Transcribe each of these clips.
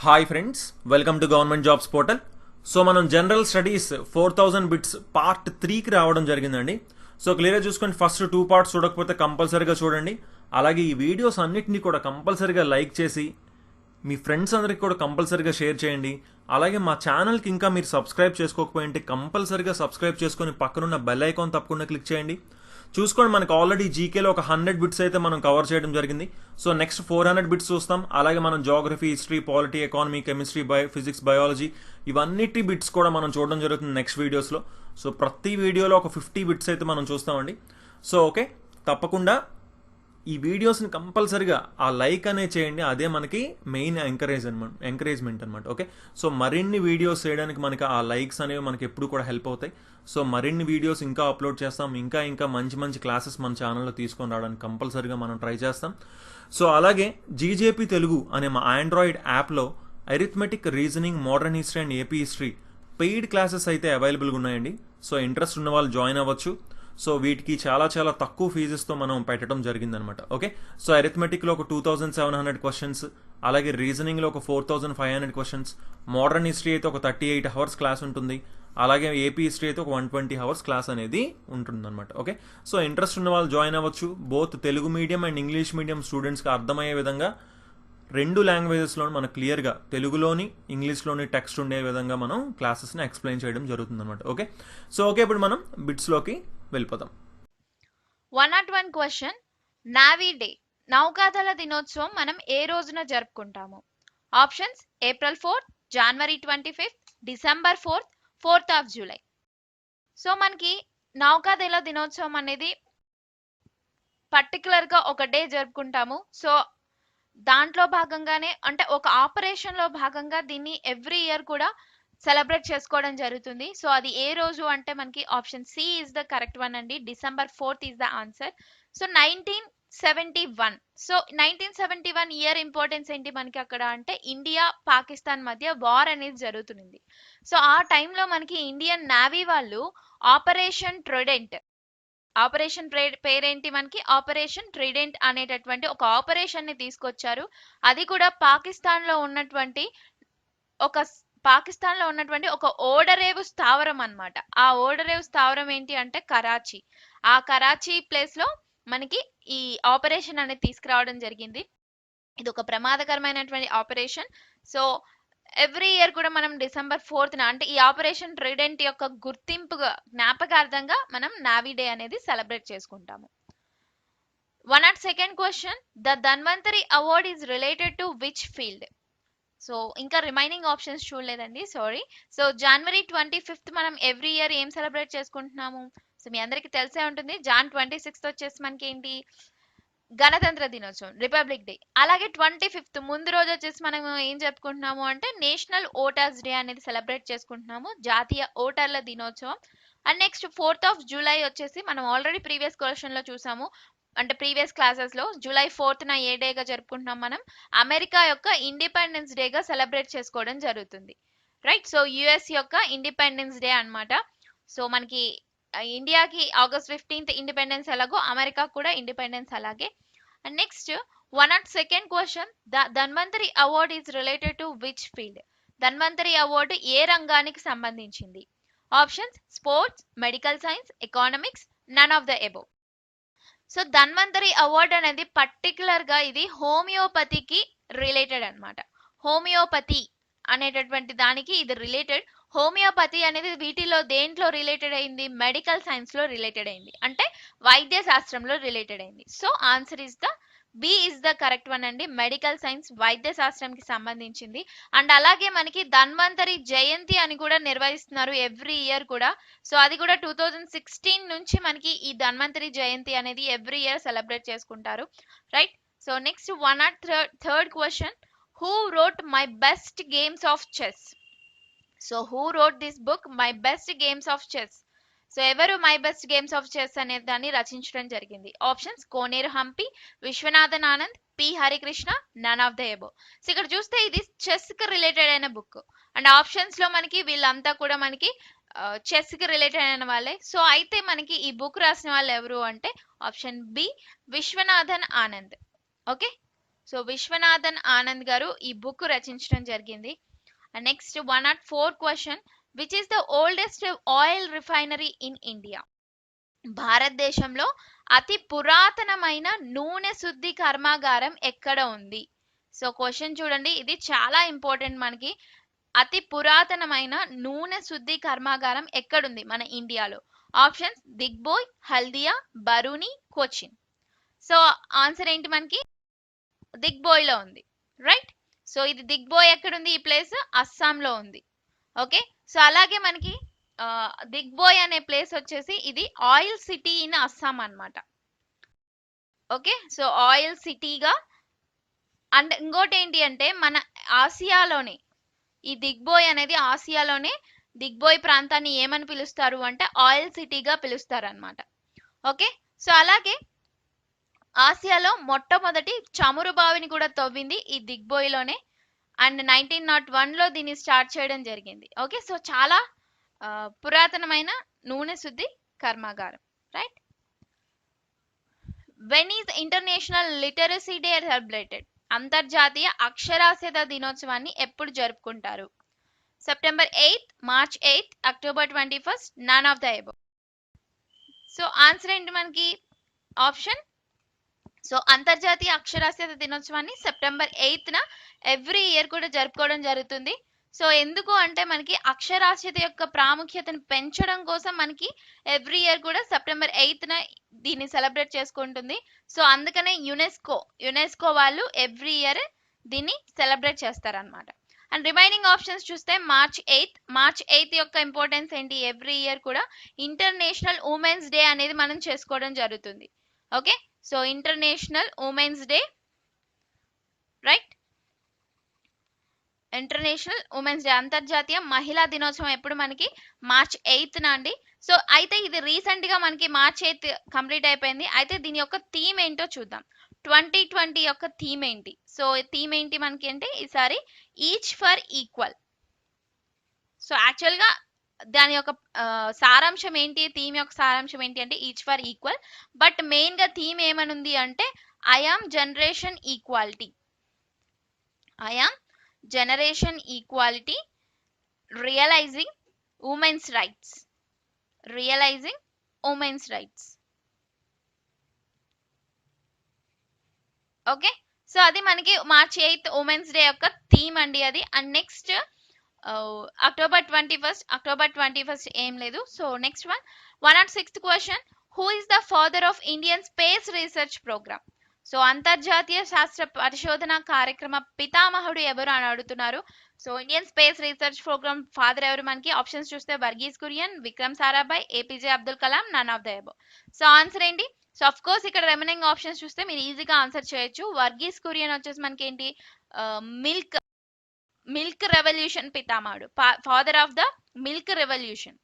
Hi friends, welcome to government jobs portal. So మనం general studies 4000 bits part 3కి రావడం జరిగిందండి. సో క్లియర్గా చూసుకొని ఫస్ట్ 2 పార్ట్స్ చూడకపోతే కంపల్సరీగా చూడండి. అలాగే ఈ వీడియోస్ అన్నిటినీ కూడా కంపల్సరీగా లైక్ చేసి మీ ఫ్రెండ్స్ అందరికి కూడా కంపల్సరీగా షేర్ చేయండి. అలాగే మా ఛానల్కి ఇంకా మీరు సబ్స్క్రైబ్ చేసుకోకపోయింటే కంపల్సరీగా సబ్స్క్రైబ్ చేసుకొని పక్కనున్న బెల్ ఐకాన్ తప్పకుండా క్లిక్ చేయండి. చూసుకోండి, మనకు ఆల్రెడీ జీకేలో ఒక 100 బిట్స్ అయితే మనం కవర్ చేయడం జరిగింది. సో నెక్స్ట్ 400 బిట్స్ చూస్తాం. అలాగే మనం geography, history, polity, economy, chemistry, physics, biology ఇవన్నిటి బిట్స్ కూడా మనం చూడడం జరుగుతుంది నెక్స్ట్ వీడియోస్లో. సో ప్రతి వీడియోలో ఒక 50 బిట్స్ అయితే మనం చూస్తామండి. సో ఓకే, తప్పకుండా ఈ వీడియోస్ని కంపల్సరిగా ఆ లైక్ అనే చేయండి. అదే మనకి మెయిన్ ఎంకరేజ్మెంట్ అనమాట. ఓకే, సో మరిన్ని వీడియోస్ చేయడానికి మనకి ఆ లైక్స్ అనేవి మనకి ఎప్పుడు కూడా హెల్ప్ అవుతాయి. సో మరిన్ని వీడియోస్ ఇంకా అప్లోడ్ చేస్తాం. ఇంకా మంచి మంచి క్లాసెస్ మన ఛానల్లో తీసుకొని రావడానికి కంపల్సరిగా మనం ట్రై చేస్తాం. సో అలాగే జీజేపీ తెలుగు అనే మా ఆండ్రాయిడ్ యాప్లో arithmetic, reasoning, modern history and AP history paid classes అయితే అవైలబుల్గా ఉన్నాయండి. సో ఇంట్రెస్ట్ ఉన్న వాళ్ళు జాయిన్ అవ్వచ్చు. సో వీటికి చాలా తక్కువ ఫీజెస్తో మనం పెట్టడం జరిగిందనమాట. ఓకే, సో అరిథమెటిక్లో ఒక 2700 క్వశ్చన్స్, అలాగే రీజనింగ్లో ఒక 4500 క్వశ్చన్స్, మోడర్న్ హిస్టరీ అయితే ఒక 38 అవర్స్ క్లాస్ ఉంటుంది. అలాగే ఏపీ హిస్టరీ అయితే ఒక 120 అవర్స్ క్లాస్ అనేది ఉంటుందన్నమాట. ఓకే, సో ఇంట్రెస్ట్ ఉన్న వాళ్ళు జాయిన్ అవ్వచ్చు. Both Telugu medium and English medium స్టూడెంట్స్కి అర్థమయ్యే విధంగా 2 లాంగ్వేజెస్లో మనకు క్లియర్గా తెలుగులోని ఇంగ్లీష్లోని టెక్స్ట్ ఉండే విధంగా మనం క్లాసెస్ని ఎక్స్ప్లెయిన్ చేయడం జరుగుతుంది అనమాట. ఓకే, సో ఓకే, ఇప్పుడు మనం బిట్స్లోకి వెళ్ళిపోదాం. 101 క్వశ్చన్. నావీ డే, నౌకాదళ దినోత్సవం మనం ఏ రోజున జరుపుకుంటాము? Options: April 4, January 25, December 4, 4th of July. So మనకి నౌకాదళ దినోత్సవం అనేది పర్టికులర్గా ఒక డే జరుపుకుంటాము. సో దాంట్లో భాగంగానే, అంటే ఒక ఆపరేషన్లో భాగంగా దీన్ని ఎవ్రీ ఇయర్ కూడా సెలబ్రేట్ చేసుకోవడం జరుగుతుంది. సో అది ఏ రోజు అంటే మనకి option C is the correct one అండి. December 4th is the answer. So 1971. So 1971 year importance ఏంటి మనకి అక్కడ అంటే, ఇండియా పాకిస్తాన్ మధ్య వార్ అనేది జరుగుతుంది. సో ఆ టైంలో మనకి ఇండియన్ నేవీ వాళ్ళు ఆపరేషన్ ట్రైడెంట్, ఆపరేషన్ పేరేంటి మనకి, ఆపరేషన్ ట్రైడెంట్ అనేటటువంటి ఒక ఆపరేషన్ ని తీసుకొచ్చారు. అది కూడా పాకిస్తాన్ లో ఉన్నటువంటి ఒక ఓడరేవు స్థావరం అన్నమాట. ఆ ఓడరేవు స్థావరం ఏంటి అంటే కరాచీ. ఆ కరాచీ ప్లేస్ లో మనకి ఈ ఆపరేషన్ అనేది తీసుకురావడం జరిగింది. ఇది ఒక ప్రమాదకరమైనటువంటి ఆపరేషన్. సో ఎవ్రీ ఇయర్ కూడా మనం డిసెంబర్ 4th అంటే ఈ ఆపరేషన్ ట్రైడెంట్ యొక్క గుర్తింపుగా, జ్ఞాపకార్థంగా మనం నావీ డే అనేది సెలబ్రేట్ చేసుకుంటాము. 102nd question. The Dhanvantari award is related to which field? So ఇంకా రిమైనింగ్ ఆప్షన్స్ చూడలేదండి, సారీ. సో జనవరి 25th మనం ఎవ్రీ ఇయర్ ఏం సెలబ్రేట్ చేసుకుంటున్నాము? సో మీ అందరికీ తెలిసే ఉంటుంది. జాన్ 26th వచ్చేసి మనకి ఏంటి, గణతంత్ర దినోత్సవం, రిపబ్లిక్ డే. అలాగే 25th ముందు రోజు వచ్చేసి మనం ఏం చెప్పుకుంటున్నాము అంటే నేషనల్ ఓటర్స్ డే అనేది సెలబ్రేట్ చేసుకుంటున్నాము, జాతీయ ఓటర్ల దినోత్సవం. And next 4th of July వచ్చేసి మనం ఆల్రెడీ ప్రీవియస్ క్వశ్చన్ లో చూసాము, అంటే ప్రీవియస్ క్లాసెస్ లో జూలై 4th ఏ డేగా జరుపుకుంటున్నాం మనం? అమెరికా యొక్క ఇండిపెండెన్స్ డేగా సెలబ్రేట్ చేసుకోవడం జరుగుతుంది, రైట్. సో యుఎస్ యొక్క ఇండిపెండెన్స్ డే అన్నమాట. సో మనకి ఇండియాకి ఆగస్ట్ 15th ఇండిపెండెన్స్ ఎలాగో అమెరికా కూడా ఇండిపెండెన్స్ అలాగే. And next 102nd question. The Dhanvantari award is related to which field? Dhanvantari award ఏ రంగానికి సంబంధించింది? Options: sports, medical science, economics, none of the above. So Dhanvantari award అనేది పర్టికులర్ గా ఇది హోమియోపతికి రిలేటెడ్ అన్నమాట. హోమియోపతి అనేటటువంటి దానికి ఇది రిలేటెడ్. హోమియోపతి అనేది వీటిలో దేంట్లో రిలేటెడ్ అయింది? మెడికల్ సైన్స్ లో రిలేటెడ్ అయింది, అంటే వైద్య శాస్త్రంలో రిలేటెడ్ అయింది. So answer is the B is the correct one అండి. మెడికల్ సైన్స్, వైద్య శాస్త్రంకి సంబంధించింది. అండ్ అలాగే మనకి ధన్వంతరి జయంతి అని కూడా నిర్వహిస్తున్నారు ఎవ్రీ ఇయర్ కూడా. సో అది కూడా 2016 నుంచి మనకి ఈ ధన్వంతరి జయంతి అనేది ఎవ్రీ ఇయర్ సెలబ్రేట్ చేసుకుంటారు, right. So next 103rd question. Who wrote my best games of chess? So who wrote this book my best games of chess? So ఎవరు my best games of chess అనే దాన్ని రచించడం జరిగింది? Options: Koneru Humpy, Viswanathan Anand, P Harikrishna, none of the above. So ఇక్కడ చూస్తే ఇది chess కి related అయిన బుక్. అండ్ ఆప్షన్స్ లో మనకి వీళ్ళంతా కూడా మనకి చెస్ కి రిలేటెడ్ అయిన వాళ్ళే. సో అయితే మనకి ఈ బుక్ రాసిన వాళ్ళు ఎవరు అంటే option B, Viswanathan Anand. Okay, so Viswanathan Anand గారు ఈ బుక్ రచించడం జరిగింది. Next 104 question, which is the oldest oil refinery in India? భారతదేశంలో అతి పురాతనమైన నూనె శుద్ధి కర్మాగారం ఎక్కడ ఉంది? సో క్వశ్చన్ చూడండి, ఇది చాలా ఇంపార్టెంట్ మనకి. అతి పురాతనమైన నూనె శుద్ధి కర్మాగారం ఎక్కడుంది మన ఇండియాలో? Options Digboi, Haldia, Barauni, Cochin. So answer ఏంటి మనకి? దిగ్బోయ్ లో ఉంది, రైట్? సో ఇది దిగ్బోయ్ ఎక్కడుంది? ఈ ప్లేస్ అస్సాంలో ఉంది. ఓకే, సో అలాగే మనకి దిగ్బోయ్ అనే ప్లేస్ వచ్చేసి ఇది ఆయిల్ సిటీ ఇన్ అస్సాం అన్నమాట. ఓకే, సో ఆయిల్ సిటీగా. అండ్ ఇంకోటి ఏంటి అంటే మన ఆసియాలోనే ఈ దిగ్బోయ్ అనేది ఆసియాలోనే దిగ్బోయ్ ప్రాంతాన్ని ఏమని పిలుస్తారు అంటే ఆయిల్ సిటీగా పిలుస్తారు అనమాట. ఓకే, సో అలాగే ఆసియాలో మొట్టమొదటి చమురు బావిని కూడా తవ్వింది ఈ దిగ్బోయ్లోనే. అండ్ 1901లో దీన్ని స్టార్ట్ చేయడం జరిగింది. ఓకే, సో చాలా పురాతనమైన నూనె శుద్ధి కర్మాగారం, right? When is international literacy day celebrated? అంతర్జాతీయ అక్షరాస్యత దినోత్సవాన్ని ఎప్పుడు జరుపుకుంటారు? September 8, March 8, October 21, none of the above. So answer ఏంటి మనకి? ఆప్షన్ సో అంతర్జాతీయ అక్షరాస్యత దినోత్సవాన్ని సెప్టెంబర్ 8న ఎవ్రీ ఇయర్ కూడా జరుపుకోవడం జరుగుతుంది. సో ఎందుకు అంటే మనకి అక్షరాస్యత యొక్క ప్రాముఖ్యతను పెంచడం కోసం మనకి ఎవ్రీ ఇయర్ కూడా సెప్టెంబర్ 8న దీన్ని సెలబ్రేట్ చేసుకుంటుంది. సో అందుకనే యునెస్కో వాళ్ళు ఎవ్రీ ఇయర్ దీన్ని సెలబ్రేట్ చేస్తారనమాట. అండ్ రిమైనింగ్ ఆప్షన్స్ చూస్తే మార్చ్ 8 యొక్క ఇంపార్టెన్స్ ఏంటి? ఎవ్రీ ఇయర్ కూడా ఇంటర్నేషనల్ ఉమెన్స్ డే అనేది మనం చేసుకోవడం జరుగుతుంది. Okay, so international women's day, right? International women's day, అంతర్జాతీయ మహిళా దినోత్సవం ఎప్పుడు మనకి? మార్చ్ 8న అండి. సో అయితే ఇది రీసెంట్ గా మనకి మార్చ్ 8 కంప్లీట్ అయిపోయింది. అయితే దీని యొక్క థీమ్ ఏంటో చూద్దాం. 2020 యొక్క థీమ్ ఏంటి? సో థీమ్ ఏంటి మనకి అంటే ఈసారి each for equal. So actual గా దాని యొక్క సారాంశం ఏంటి? థీమ్ యొక్క సారాంశం ఏంటి అంటే each for equal. But main గా థీమ్ ఏమనుంది అంటే I am generation equality. I am generation equality, realising women's rights. Realising women's rights. Okay, so అది మనకి మార్చ్ 8 ఉమెన్స్ డే యొక్క థీమ్ అండి అది. అండ్ నెక్స్ట్ అక్టోబర్ 21 ఏం లేదు. So next 106th question, who is the father of Indian space research programme? So అంతర్జాతీయ శాస్త్ర పరిశోధన కార్యక్రమ పితామహుడు ఎవరు అని అడుగుతున్నారు. So Indian space research programme father ఎవరు మనకి? ఆప్షన్స్ చూస్తే Verghese Kurien, Vikram Sarabhai, APJ Abdul Kalam, none of the above. So answer ఏంటి? సో అఫ్ కోర్స్ ఇక్కడ రిమైనింగ్ ఆప్షన్స్ చూస్తే మీరు ఈజీగా ఆన్సర్ చేయొచ్చు. వర్గీస్ కురియన్ వచ్చేసి మనకి ఏంటి? మిల్క్ రెవల్యూషన్ పితామహుడు, father of the milk revolution.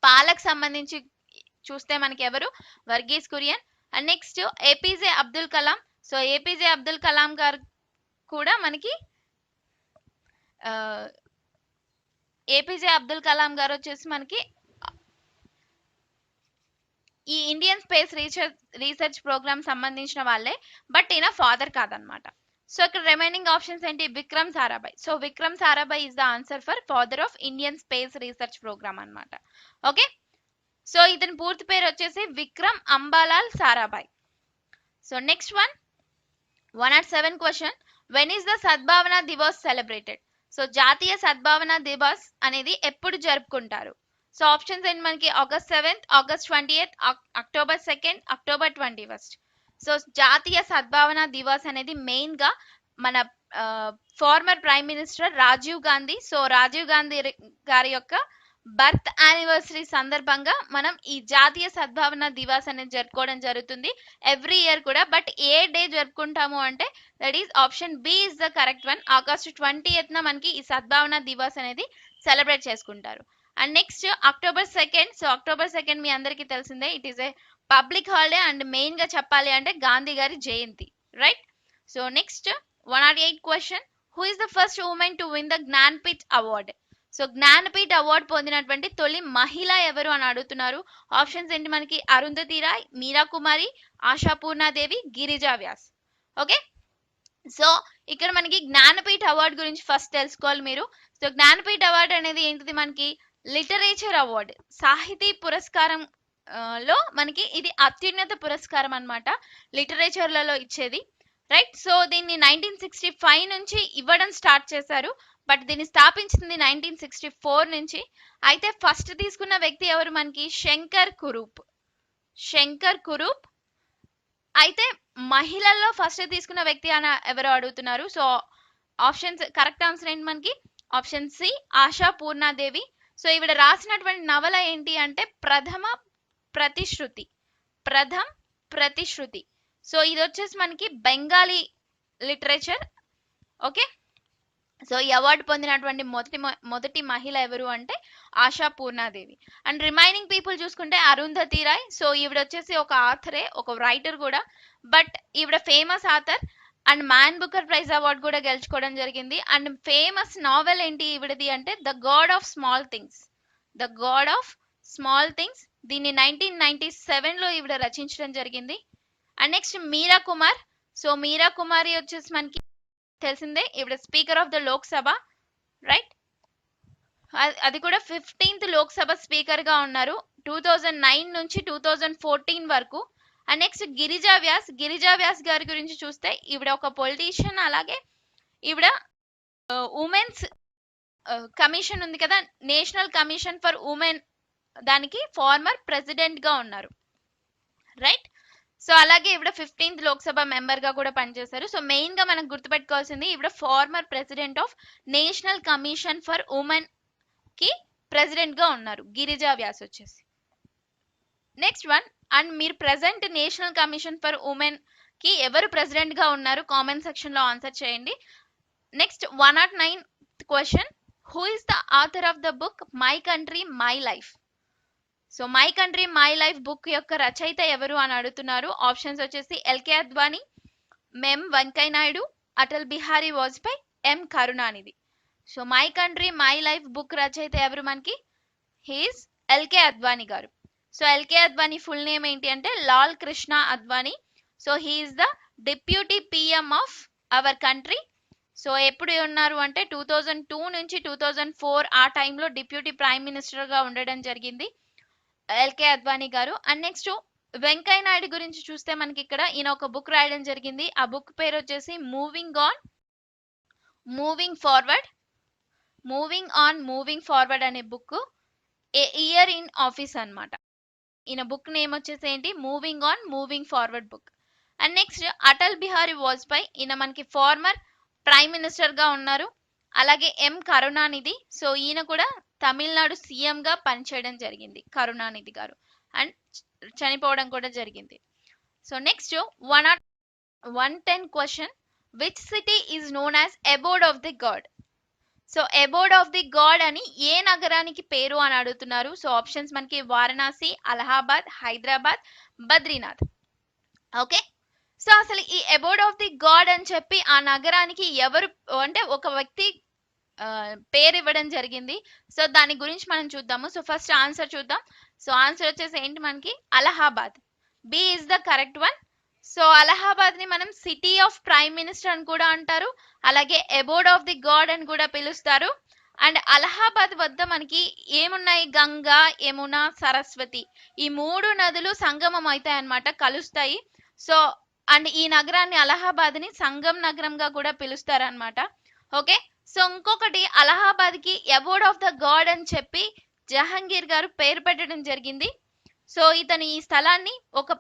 పాలకు సంబంధించి చూస్తే మనకి ఎవరు? Verghese Kurien. And next APJ Abdul Kalam. So APJ Abdul Kalam గారు కూడా మనకి ఏపీజే అబ్దుల్ కలాం గారు వచ్చేసి మనకి ఈ ఇండియన్ స్పేస్ రీసెర్చ్ ప్రోగ్రామ్ సంబంధించిన వాళ్ళే, బట్ ఈయన ఫాదర్ కాదనమాట. సో ఇక్కడ రిమైనింగ్ ఆప్షన్స్ ఏంటి? Vikram Sarabhai. So Vikram Sarabhai is the answer for father of Indian space research programme అనమాట. ఓకే, సో ఇతని పూర్తి పేరు వచ్చేసి Vikram Ambalal Sarabhai. So next 107 question, when is the Sadbhavana Diwas celebrated? So జాతీయ సద్భావన దివస్ అనేది ఎప్పుడు జరుపుకుంటారు? సో ఆప్షన్స్ ఏంటి మనకి? August 7, August 28, October 2, October 21. So జాతీయ సద్భావన దివస్ అనేది మెయిన్ గా మన former prime minister Rajiv Gandhi. So Rajiv Gandhi గారి యొక్క బర్త్ యానివర్సరీ సందర్భంగా మనం ఈ జాతీయ సద్భావన దివస్ అనేది జరుపుకోవడం జరుగుతుంది ఎవ్రీ ఇయర్ కూడా. బట్ ఏ డే జరుపుకుంటాము అంటే that is option B is the correct one. August 20న మనకి ఈ సద్భావన దివస్ అనేది సెలబ్రేట్ చేసుకుంటారు. And next October 2. So October 2 మీ అందరికీ తెలిసిందే, it is a public holiday. And main గా చెప్పాలి అంటే గాంధీ గారి Jayanti, right? So next 108 question, who is the first woman to win the Jnanpith award? So Jnanpith award పొందినటువంటి తొలి మహిళ ఎవరు అని అడుగుతున్నారు. ఆప్షన్స్ ఏంటి మనకి? అరుంధతి రాయ్, మీరా కుమారి, ఆశాపూర్ణాదేవి, గిరిజా వ్యాస్. ఓకే, సో ఇక్కడ మనకి జ్ఞానపీఠ అవార్డు గురించి ఫస్ట్ తెలుసుకోవాలి మీరు. సో జ్ఞానపీఠ అవార్డు అనేది ఏంటిది, మనకి లిటరేచర్ అవార్డు, సాహితీ పురస్కారం లో మనకి ఇది అత్యున్నత పురస్కారం అనమాట, లిటరేచర్లలో ఇచ్చేది. రైట్. సో దీన్ని 1965 నుంచి ఇవ్వడం స్టార్ట్ చేశారు, బట్ దీన్ని స్థాపించింది 1964 నుంచి. అయితే ఫస్ట్ తీసుకున్న వ్యక్తి ఎవరు, మనకి శంకర్ కురూప్. శంకర్ కురూప్. అయితే మహిళల్లో ఫస్ట్ తీసుకున్న వ్యక్తి అని ఎవరు అడుగుతున్నారు. సో ఆప్షన్స్, కరెక్ట్ ఆన్సర్ ఏంటి మనకి option C, Asha Purnadevi. So ఈవిడ రాసినటువంటి నవల ఏంటి అంటే ప్రథమ ప్రతిశ్రుతి. ప్రథమ్ ప్రతిశ్రుతి. సో ఇది వచ్చేసి మనకి బెంగాలీ లిటరేచర్. ఓకే. సో ఈ అవార్డు పొందినటువంటి మొదటి మహిళ ఎవరు అంటే ASHA Purnadevi. And remaining people చూసుకుంటే అరుంధతి రాయ్. సో ఈవిడ వచ్చేసి ఒక ఆథరే, ఒక రైటర్ కూడా, బట్ ఈవిడ famous author and man Booker prize award కూడా గెలుచుకోవడం జరిగింది. అండ్ ఫేమస్ నావెల్ ఏంటి ఈవిడది అంటే the god of small things. The god of small things. దీన్ని 1997లో ఈవిడ రచించడం జరిగింది. And next Meira Kumar. So Meira Kumari వచ్చేసి మనకి తెలిసిందే, ఈవిడ speaker of the Lok Sabha. Right. అది కూడా 15th లోక్సభ స్పీకర్ గా ఉన్నారు 2009 నుంచి 2014 వరకు. And next Girija Vyas. గిరిజా వ్యాస్ గారి గురించి చూస్తే ఈవిడ ఒక పొలిటీషియన్, అలాగే ఈవిడ ఉమెన్స్ కమిషన్ ఉంది కదా, నేషనల్ కమిషన్ ఫర్ ఉమెన్, దానికి ఫార్మర్ ప్రెసిడెంట్ గా ఉన్నారు. రైట్. సో అలాగే ఈవిడ 15th లోక్సభ మెంబర్ గా కూడా పనిచేశారు. సో మెయిన్ గా మనం గుర్తుపెట్టుకోవాల్సింది ఈవిడ former president of national commission for women కి ప్రెసిడెంట్ గా ఉన్నారు గిరిజా వ్యాస్ వచ్చేసి. నెక్స్ట్ వన్, అండ్ మీరు present national commission for women కి ఎవరు ప్రెసిడెంట్ గా ఉన్నారు కామెంట్ సెక్షన్ లో ఆన్సర్ చేయండి. Next 109 question, who is the author of the book my country my life. So my country my life book యొక్క రచయిత ఎవరు అని అడుగుతున్నారు. ఆప్షన్స్ వచ్చేసి L K Advani, M Venkaiah Naidu, Atal Bihari Vajpayee, M Karunanidhi. So my country my life book రచయిత ఎవరు మనకి, హీస్ ఎల్కే అద్వానీ గారు. So L K Advani full name ఏంటి అంటే Lal Krishna Advani. So he is the deputy PM of our country. So ఎప్పుడు ఉన్నారు అంటే 2002 నుంచి 2004 ఆ టైంలో డిప్యూటీ ప్రైమ్ మినిస్టర్ గా ఉండడం జరిగింది ఎల్కే అద్వానీ గారు. అండ్ నెక్స్ట్ వెంకయ్య నాయుడు గురించి చూస్తే మనకి ఇక్కడ ఈయన ఒక బుక్ రాయడం జరిగింది. ఆ బుక్ పేరు వచ్చేసి moving on moving forward. Moving forward అనే book, a year in office అన్నమాట. ఈయన బుక్ నేమ్ వచ్చేసి ఏంటి, moving on moving forward book. And next Atal Bihari Vajpayee, ఈయన మనకి ఫార్మర్ ప్రైమ్ మినిస్టర్ గా ఉన్నారు. అలాగే ఎం కరుణానిధి. సో ఈయన కూడా తమిళనాడు సీఎం గా పనిచేయడం జరిగింది కరుణానిధి గారు, అండ్ చనిపోవడం కూడా జరిగింది. So next 110 question, which city is known as అబోర్డ్ of the God. So అబోర్డ్ of the God అని ఏ నగరానికి పేరు అని అడుగుతున్నారు. సో ఆప్షన్స్ మనకి వారణాసి, అలహాబాద్, హైదరాబాద్, బద్రీనాథ్. ఓకే. సో అసలు ఈ అబోర్డ్ ఆఫ్ ది గాడ్ అని చెప్పి ఆ నగరానికి ఎవరు అంటే ఒక వ్యక్తి పేరు ఇవ్వడం జరిగింది. సో దాని గురించి మనం చూద్దాము. సో ఫస్ట్ ఆన్సర్ చూద్దాం. సో ఆన్సర్ వచ్చేసి ఏంటి మనకి Allahabad. B is the correct one. So Allahabad ని మనం సిటీ ఆఫ్ ప్రైమ్ మినిస్టర్ అని కూడా అంటారు, అలాగే అబోర్డ్ ఆఫ్ ది గాడ్ అని కూడా పిలుస్తారు. అండ్ అలహాబాద్ వద్ద మనకి ఏమున్నాయి, గంగా, యమున, సరస్వతి, ఈ 3 నదులు సంగమం అవుతాయి అన్నమాట, కలుస్తాయి. సో అండ్ ఈ నగరాన్ని అలహాబాద్ ని సంగం నగరంగా కూడా పిలుస్తారు అనమాట. ఓకే. సో ఇంకొకటి, అలహాబాద్ కి అబోర్డ్ ఆఫ్ ద గాడ్ అని చెప్పి జహాంగీర్ గారు పేరు పెట్టడం జరిగింది. సో ఇతను ఈ స్థలాన్ని ఒక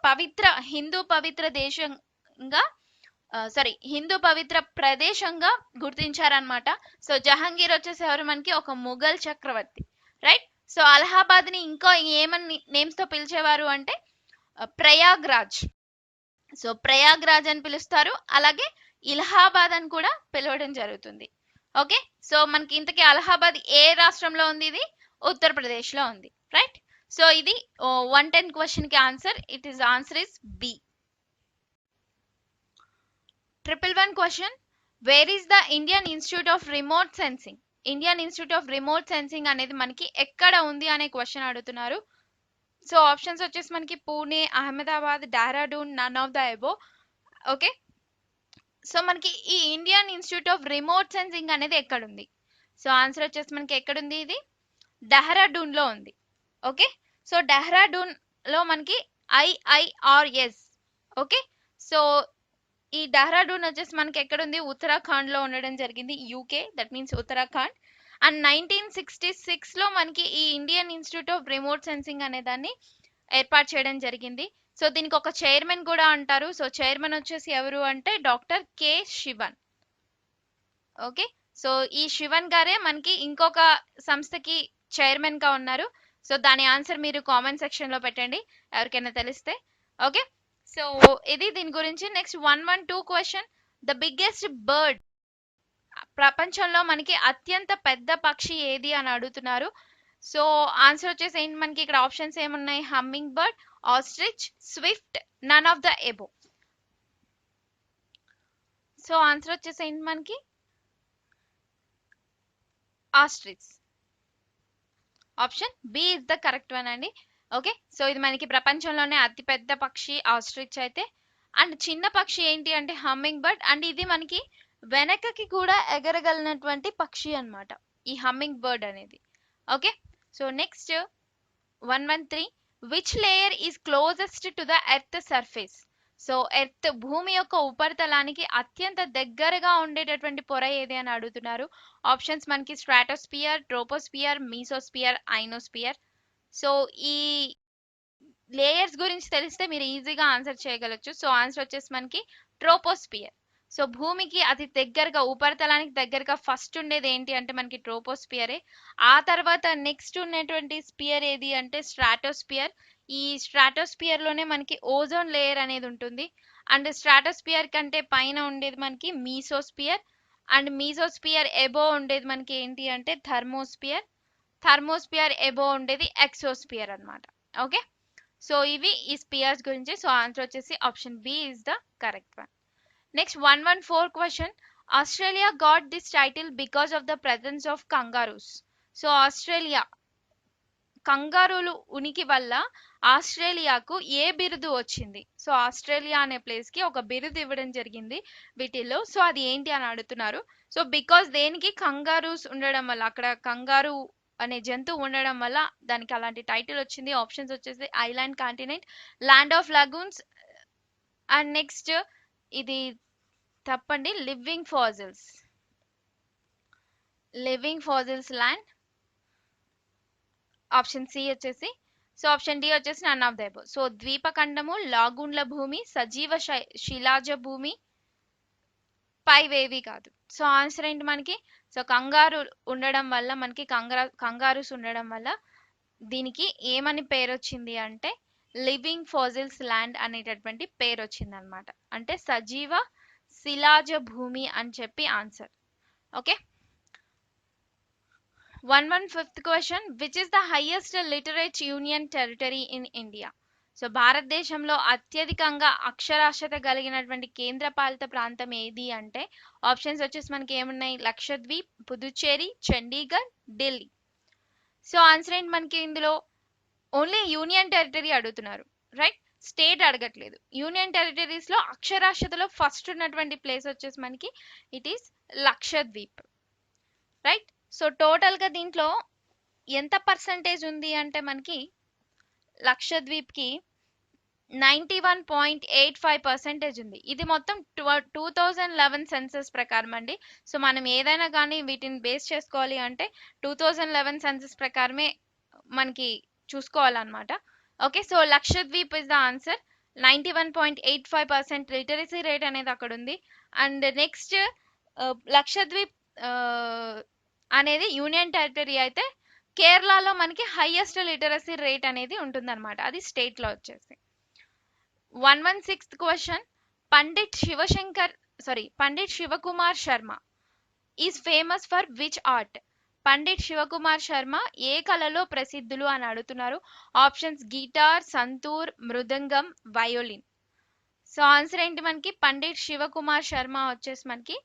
హిందూ పవిత్ర దేశంగా హిందూ పవిత్ర ప్రదేశంగా గుర్తించారనమాట. సో జహాంగీర్ వచ్చేసి ఎవరు మనకి ఒక ముఘల్ చక్రవర్తి. రైట్. సో అలహాబాద్ ని ఇంకా ఏమని నేమ్స్ తో పిలిచేవారు అంటే ప్రయాగ్రాజ్. సో ప్రయాగ్రాజ్ అని పిలుస్తారు, అలాగే ఇలహాబాద్ అని కూడా పిలవడం జరుగుతుంది. ఓకే. సో మనకి ఇంతకీ అలహాబాద్ ఏ రాష్ట్రంలో ఉంది, ఇది ఉత్తరప్రదేశ్ లో ఉంది. రైట్. సో ఇది 110 క్వశ్చన్ కి answer. It is answer is B. 111 question, where is the Indian institute of remote sensing. Indian institute of remote sensing అనేది మనకి ఎక్కడ ఉంది అనే క్వశ్చన్ అడుగుతున్నారు. సో ఆప్షన్స్ వచ్చేసి మనకి Pune, Ahmedabad, Dehradun, none of the above. Okay. So మనకి ఈ Indian institute of remote sensing అనేది ఎక్కడుంది? సో ఆన్సర్ వచ్చేసి మనకి ఎక్కడుంది ఇది? డెహ్రాడూన్ లో ఉంది. ఓకే, సో డెహ్రాడూన్ లో మనకి IIRS. ఓకే, సో ఈ డెహ్రాడూన్ వచ్చేసి మనకి ఎక్కడుంది? ఉత్తరాఖండ్ లో ఉండడం జరిగింది, UK, that means Uttarakhand. And 1966 లో మనకి ఈ Indian institute of remote sensing అనే దాన్ని ఏర్పాటు చేయడం జరిగింది. సో దీనికి ఒక చైర్మన్ కూడా అంటారు. సో చైర్మన్ వచ్చేసి ఎవరు అంటే doctor K Sivan. Okay, so ఈ శివన్ గారే మనకి ఇంకొక సంస్థకి చైర్మన్ గా ఉన్నారు. సో దాని ఆన్సర్ మీరు కామెంట్ సెక్షన్ లో పెట్టండి ఎవరికైనా తెలిస్తే. ఓకే, సో ఇది దీని గురించి. Next 112 question, the biggest bird, ప్రపంచంలో మనకి అత్యంత పెద్ద పక్షి ఏది అని అడుగుతున్నారు. సో ఆన్సర్ వచ్చేసి ఏంటి మనకి ఇక్కడ ఆప్షన్స్ ఏమున్నాయి? Hummingbird, ostrich, swift, none of the above. So answer వచ్చేసి ఏంటి మనకి? Ostrich. Option B is the correct one అండి. ఓకే, సో ఇది మనకి ప్రపంచంలోనే అతిపెద్ద పక్షి ఆస్ట్రిచ్ అయితే. అండ్ చిన్న పక్షి ఏంటి అంటే హమ్మింగ్ బర్డ్. అండ్ ఇది మనకి వెనకకి కూడా ఎగరగలిగినటువంటి పక్షి అన్నమాట ఈ హమ్మింగ్ బర్డ్ అనేది. Okay, so next 113, which layer is closest to the earth surface? So earth, భూమి యొక్క ఉపరితలానికి అత్యంత దగ్గరగా ఉండేటటువంటి పొర ఏది అని అడుగుతున్నారు. ఆప్షన్స్ మనకి stratosphere, troposphere, mesosphere, ionosphere. So ఈ లేయర్స్ గురించి తెలిస్తే మీరు ఈజీగా ఆన్సర్ చేయగలచ్చు. సో ఆన్సర్ వచ్చేసి మనకి ట్రోపోస్పియర్. సో భూమికి అతి దగ్గరగా, ఉపరితలానికి దగ్గరగా ఫస్ట్ ఉండేది ఏంటి అంటే మనకి ట్రోపోస్పియరే. ఆ తర్వాత నెక్స్ట్ ఉన్నటువంటి స్పియర్ ఏది అంటే స్ట్రాటోస్పియర్. ఈ స్ట్రాటోస్పియర్ లోనే మనకి ఓజోన్ లేయర్ అనేది ఉంటుంది. అండ్ స్ట్రాటోస్పియర్ కంటే పైన ఉండేది మనకి మీసోస్పియర్. అండ్ మీసోస్పియర్ ఎబో ఉండేది మనకి ఏంటి అంటే థర్మోస్పియర్. థర్మోస్పియర్ ఎబో ఉండేది ఎక్సోస్పియర్ అన్నమాట. ఓకే, సో ఇవి ఈ స్పియర్స్ గురించి. సో ఆన్సర్ వచ్చేసి option B is the correct one. Next 114 question, Australia got this title because of the presence of kangaroos. So Australia కంగారులు ఉనికి వల్ల ఆస్ట్రేలియాకు ఏ బిరుదు వచ్చింది? సో ఆస్ట్రేలియా అనే ప్లేస్ కి ఒక బిరుదు ఇవ్వడం జరిగింది వీటిల్లో. సో అది ఏంటి అని అడుగుతున్నారు. సో బికాస్ దేనికి? కంగారూస్ ఉండడం వల్ల, అక్కడ కంగారు అనే జంతువు ఉండడం వల్ల దానికి అలాంటి టైటిల్ వచ్చింది. ఆప్షన్స్ వచ్చేసి island continent, land of lagoons, and next ఇది తప్పండి, living fossils. Living fossils land. Option C వచ్చేసి, సో ఆప్షన్ డి వచ్చేసి none of the above. So ద్వీపఖండము, లాగూన్ల భూమి, సజీవ శిలాజ భూమి, పైవేవి కాదు. సో ఆన్సర్ ఏంటి మనకి? సో కంగారు ఉండడం వల్ల, మనకి కంగారూస్ ఉండడం వల్ల దీనికి ఏమని పేరు వచ్చింది అంటే లివింగ్ ఫాజిల్స్ ల్యాండ్ అనేటటువంటి పేరు వచ్చింది అనమాట. అంటే సజీవ శిలాజ భూమి అని చెప్పి answer. Okay, 115th question, which is the highest literate union territory in India? So భారతదేశంలో అత్యధికంగా అక్షరాస్యత కలిగినటువంటి కేంద్రపాలిత ప్రాంతం ఏది అంటే ఆప్షన్స్ వచ్చేసి మనకి ఏమున్నాయి? లక్షద్వీప్, పుదుచ్చేరి, చండీగఢ్, ఢిల్లీ. సో ఆన్సర్ ఏంటి మనకి ఇందులో? ఓన్లీ యూనియన్ టెరిటరీ అడుగుతున్నారు, రైట్? స్టేట్ అడగట్లేదు. యూనియన్ టెరిటరీస్ లో అక్షరాస్యతలో ఫస్ట్ ఉన్నటువంటి ప్లేస్ వచ్చేసి మనకి it is Lakshadweep, right? So total గా దీంట్లో ఎంత పర్సంటేజ్ ఉంది అంటే మనకి లక్షద్వీప్ కి 91.85% ఉంది. ఇది మొత్తం 2011 సెన్సస్ ప్రకారం అండి. సో మనం ఏదైనా కానీ వీటిని బేస్ చేసుకోవాలి అంటే 2011 సెన్సస్ ప్రకారమే మనకి చూసుకోవాలన్నమాట. Okay, so Lakshadweep is the answer. 91.85% literacy rate అనేది అక్కడ ఉంది. అండ్ నెక్స్ట్ లక్షద్వీప్ అనేది యూనియన్ టెరిటరీ అయితే కేరళలో మనకి హైయెస్ట్ లిటరసీ రేట్ అనేది ఉంటుందన్నమాట, అది స్టేట్ లో వచ్చేసి. 116th question, Pandit Shivkumar Sharma is famous for which art? Pandit Shivkumar Sharma ఏ కళలో ప్రసిద్ధులు అని అడుగుతున్నారు. Options guitar, santoor, mridangam, violin. So answer ఏంటి మనకి? పండిట్ శివకుమార్ శర్మ వచ్చేసి మనకి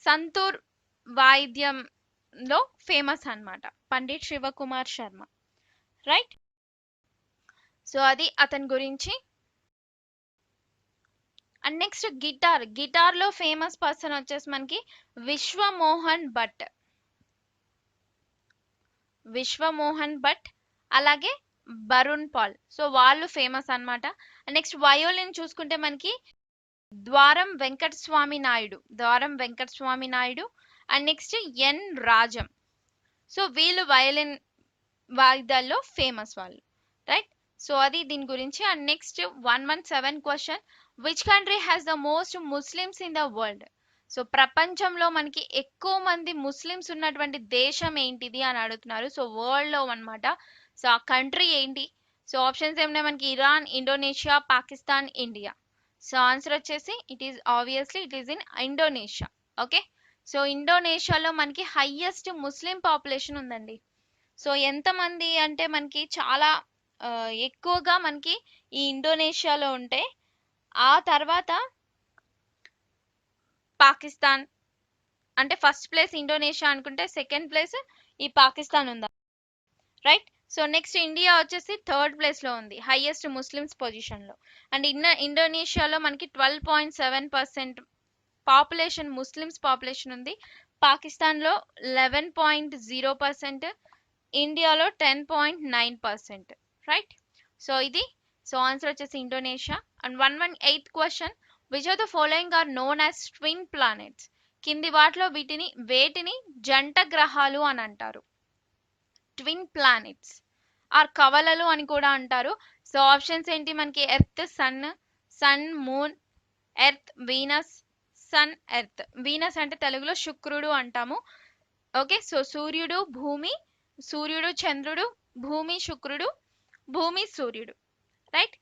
సంతూర్ వాయిద్యంలో ఫేమస్ అన్నమాట, పండిట్ శివకుమార్ శర్మ, రైట్? సో అది అతని గురించి. అండ్ నెక్స్ట్ గిటార్లో ఫేమస్ పర్సన్ వచ్చేసి మనకి విశ్వమోహన్ భట్. అలాగే బరుణ్ పాల్. సో వాళ్ళు ఫేమస్ అన్నమాట. నెక్స్ట్ వయోలిన్ చూసుకుంటే మనకి Dwaram Venkataswamy Naidu and next N Rajam. So వీళ్ళు వయలిన్ వాయిద్యాల్లో ఫేమస్ వాళ్ళు, రైట్. సో అది దీని గురించి. And next 117 question, which country has the most Muslims in the world? So ప్రపంచంలో మనకి ఎక్కువ మంది ముస్లిమ్స్ ఉన్నటువంటి దేశం ఏంటిది అని అడుగుతున్నారు. సో వరల్డ్ లో అన్నమాట. సో ఆ కంట్రీ ఏంటి? సో ఆప్షన్స్ ఏమన్నా మనకి Iran, Indonesia, Pakistan, India. So answer వచ్చేసి it is in Indonesia. Okay. So ఇండోనేషియాలో మనకి హైయెస్ట్ ముస్లిం పాపులేషన్ ఉందండి. సో ఎంతమంది అంటే మనకి చాలా ఎక్కువగా మనకి ఈ ఇండోనేషియాలో ఉంటే, ఆ తర్వాత పాకిస్తాన్ అంటే ఫస్ట్ ప్లేస్ ఇండోనేషియా అనుకుంటే సెకండ్ ప్లేస్ ఈ పాకిస్తాన్ ఉందా, రైట్. సో నెక్స్ట్ ఇండియా వచ్చేసి థర్డ్ ప్లేస్ లో ఉంది హైయెస్ట్ ముస్లిమ్స్ పొజిషన్ లో. అండ్ ఇండోనేషియాలో మనకి 12.7% పాపులేషన్ ముస్లిమ్స్ పాపులేషన్ ఉంది. పాకిస్తాన్ లో 11.0%, ఇండియాలో 10.9%, రైట్. సో ఇది. సో ఆన్సర్ వచ్చేసి Indonesia. And 118 question, which of the following are known as twin planets? కింది వాటిలో వేటిని జంట గ్రహాలు అని అంటారు? ట్విన్ ప్లానెట్స్ ఆర్ కవలలు అని కూడా అంటారు. సో ఆప్షన్స్ ఏంటి మనకి? Earth sun moon, earth Venus, sun earth. Venus అంటే తెలుగులో శుక్రుడు అంటాము. ఓకే. సో సూర్యుడు చంద్రుడు, భూమి శుక్రుడు, భూమి సూర్యుడు, రైట్.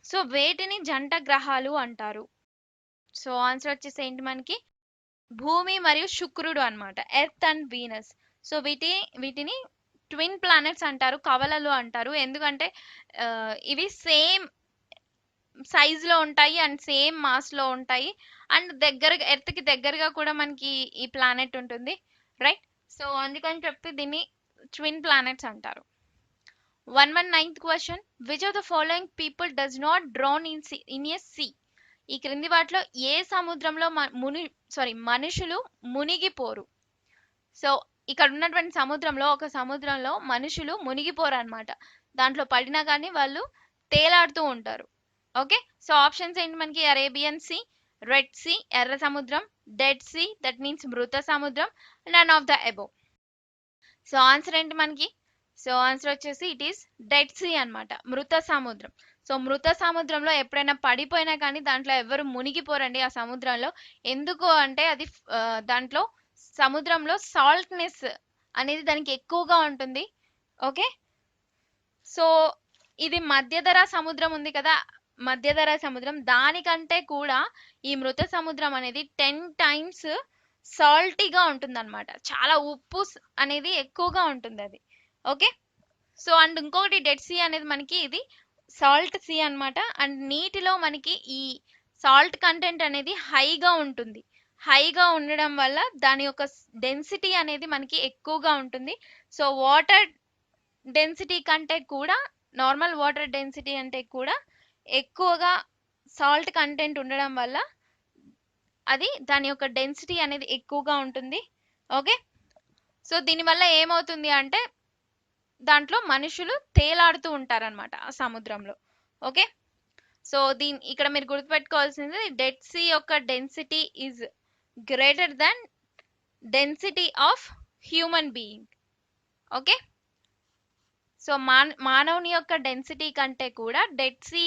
సో వేటిని జంట గ్రహాలు అంటారు? సో ఆన్సర్ వచ్చేసి ఏంటి మనకి? భూమి మరియు శుక్రుడు అన్నమాట, ఎర్త్ అండ్ వీనస్. సో వీటిని ట్విన్ ప్లానెట్స్ అంటారు, కవలలు అంటారు. ఎందుకంటే ఇవి సేమ్ సైజ్ లో ఉంటాయి అండ్ సేమ్ మాస్ లో ఉంటాయి. అండ్ ఎర్త్ కి దగ్గరగా కూడా మనకి ఈ ప్లానెట్ ఉంటుంది, రైట్. సో అందుకని చెప్పి దీన్ని ట్విన్ ప్లానెట్స్ అంటారు. 119th question, which of the following people does not drown in a sea? ఈ క్రింది వాటిలో ఏ సముద్రంలో మనుషులు మునిగిపోరు? సో ఇక్కడ ఉన్నటువంటి ఒక సముద్రంలో మనుషులు మునిగిపోరు అన్నమాట. దాంట్లో పడినా కానీ వాళ్ళు తేలాడుతూ ఉంటారు. ఓకే. సో ఆప్షన్స్ ఏంటి మనకి? అరేబియన్ సీ, రెడ్ సీ ఎర్ర సముద్రం, డెడ్ సీ దట్ మీన్స్ మృత సముద్రం, none of the above. So answer ఏంటి మనకి? సో ఆన్సర్ వచ్చేసి ఇట్ ఈస్ డెడ్ సీ అన్నమాట, మృత సముద్రం. సో మృత సముద్రంలో ఎప్పుడైనా పడిపోయినా కానీ దాంట్లో ఎవరు మునిగిపోరండి ఆ సముద్రంలో. ఎందుకు అంటే అది దాంట్లో సముద్రంలో సాల్ట్నెస్ అనేది దానికి ఎక్కువగా ఉంటుంది. ఓకే. సో ఇది మధ్యధరా సముద్రం ఉంది కదా, మధ్యధరా సముద్రం, దానికంటే కూడా ఈ మృత సముద్రం అనేది 10 times సాల్టీగా ఉంటుంది అనమాట. చాలా ఉప్పు అనేది ఎక్కువగా ఉంటుంది అది. ఓకే. సో అండ్ ఇంకొకటి డెడ్ సీ అనేది మనకి ఇది సాల్ట్ సీ అన్నమాట. అండ్ నీటిలో మనకి ఈ సాల్ట్ కంటెంట్ అనేది హైగా ఉంటుంది. హైగా ఉండడం వల్ల దాని యొక్క డెన్సిటీ అనేది మనకి ఎక్కువగా ఉంటుంది. సో వాటర్ డెన్సిటీ కంటే కూడా, నార్మల్ వాటర్ డెన్సిటీ అంటే కూడా ఎక్కువగా సాల్ట్ కంటెంట్ ఉండడం వల్ల అది దాని యొక్క డెన్సిటీ అనేది ఎక్కువగా ఉంటుంది. ఓకే. సో దీనివల్ల ఏమవుతుంది అంటే దాంట్లో మనుషులు తేలాడుతూ ఉంటారనమాట ఆ సముద్రంలో. ఓకే. సో ఇక్కడ మీరు గుర్తుపెట్టుకోవాల్సింది, డెడ్ సీ యొక్క density is greater than density of human being. Okay. So మానవుని యొక్క డెన్సిటీ కంటే కూడా డెడ్ సీ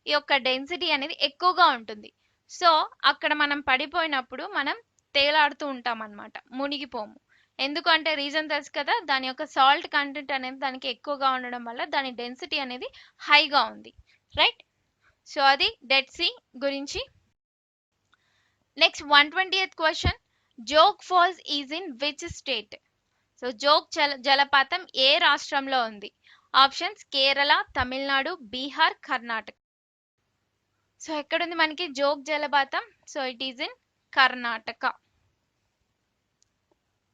యొక్క డెన్సిటీ అనేది ఎక్కువగా ఉంటుంది. సో అక్కడ మనం పడిపోయినప్పుడు మనం తేలాడుతూ ఉంటాం అన్నమాట, మునిగిపోము. ఎందుకంటే రీజన్ తెలుసు కదా, దాని యొక్క సాల్ట్ కంటెంట్ అనేది దానికి ఎక్కువగా ఉండడం వల్ల దాని డెన్సిటీ అనేది హైగా ఉంది, రైట్. సో అది డెడ్ సీ గురించి. Next 120th question, Jog falls is in which state? So Jog జలపాతం ఏ రాష్ట్రంలో ఉంది? ఆప్షన్స్ కేరళ, తమిళనాడు, బీహార్, కర్ణాటక. సో ఎక్కడుంది మనకి జోగ్ జలపాతం? So it is in Karnataka.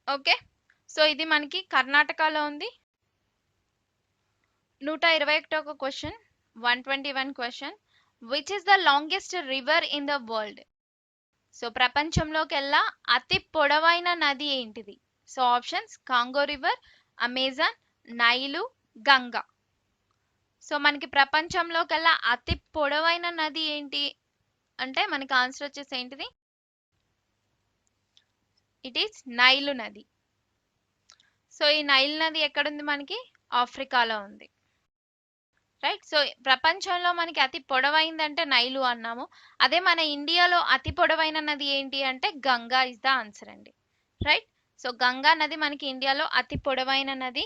Okay. So ఇది మనకి కర్ణాటకలో ఉంది. 121వ question, 121 question, which is the longest river in the world? So ప్రపంచంలోకెల్లా అతి పొడవైన నది ఏంటిది? So options Congo river, Amazon, Nile, Ganga. So మనకి ప్రపంచంలోకెల్లా అతి పొడవైన నది ఏంటి అంటే మనకి ఆన్సర్ వచ్చేసి ఏంటిది? ఇట్ ఈస్ నైలు నది. సో ఈ నైల్ నది ఎక్కడుంది? మనకి ఆఫ్రికాలో ఉంది. రైట్. సో ప్రపంచంలో మనకి అతి పొడవైందంటే నైలు అన్నాము. అదే మన ఇండియాలో అతి పొడవైన నది ఏంటి అంటే గంగా ఇస్ ద ఆన్సర్ అండి. రైట్. సో గంగా నది మనకి ఇండియాలో అతి పొడవైన నది.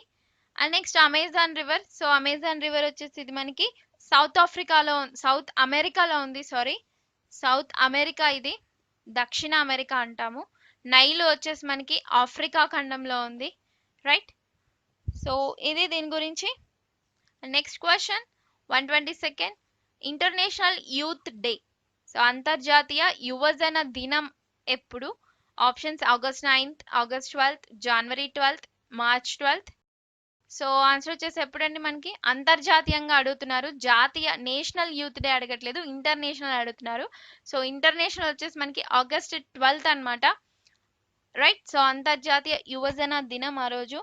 And next Amazon river. So Amazon river వచ్చేసి ఇది మనకి సౌత్ అమెరికాలో ఉంది. సౌత్ అమెరికా, ఇది దక్షిణ అమెరికా అంటాము. నైలు వచ్చేసి మనకి ఆఫ్రికా ఖండంలో ఉంది. రైట్. సో ఇది దీని గురించి. Next question 122 international youth day. So అంతర్జాతీయ యువజన దినం ఎప్పుడు? Options August 9th, August 12th, జనవరి 12th, March 12th. So answer వచ్చేసి ఎప్పుడండి? మనకి అంతర్జాతీయంగా అడుగుతున్నారు. జాతీయ నేషనల్ యూత్ డే అడగట్లేదు, ఇంటర్నేషనల్ అడుగుతున్నారు. సో ఇంటర్నేషనల్ వచ్చేసి మనకి ఆగస్ట్ 12th అనమాట. రైట్. సో అంతర్జాతీయ యువజన దినం ఆ రోజు.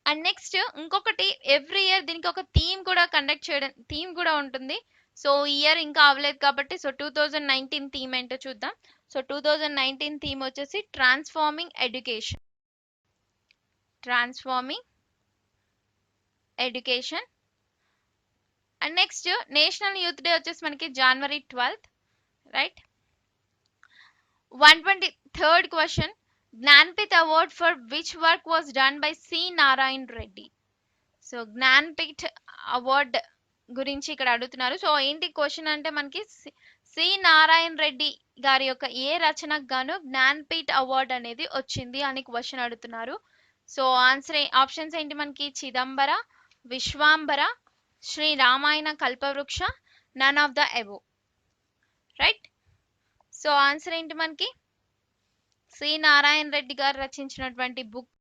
అండ్ నెక్స్ట్ ఇంకొకటి, ఎవ్రీ ఇయర్ దీనికి ఒక థీమ్ కూడా ఉంటుంది. సో ఈ ఇయర్ ఇంకా అవ్వలేదు కాబట్టి సో 2019 థీమ్ ఏంటో చూద్దాం. సో 2019 థీమ్ వచ్చేసి transforming education. And next national youth day వచ్చేసి మనకి జనవరి 12th. Right. 123rd question Jnanpith award for which work was done by C Narayana Reddy. So Jnanpith award గురించి ఇక్కడ అడుగుతున్నారు. సో ఏంటి క్వశ్చన్ అంటే మనకి సి నారాయణ రెడ్డి గారి యొక్క ఏ రచనకు గాను జ్ఞాన్పీఠ్ అవార్డ్ అనేది వచ్చింది అని క్వశ్చన్ అడుగుతున్నారు. సో ఆప్షన్స్ ఏంటి? మనకి Chidambara, Vishwambhara, Sri Ramayana Kalpavriksha, none of the above. Right. So answer ఏంటి? మనకి సి నారాయణ రెడ్డి గారు రచించినటువంటి బుక్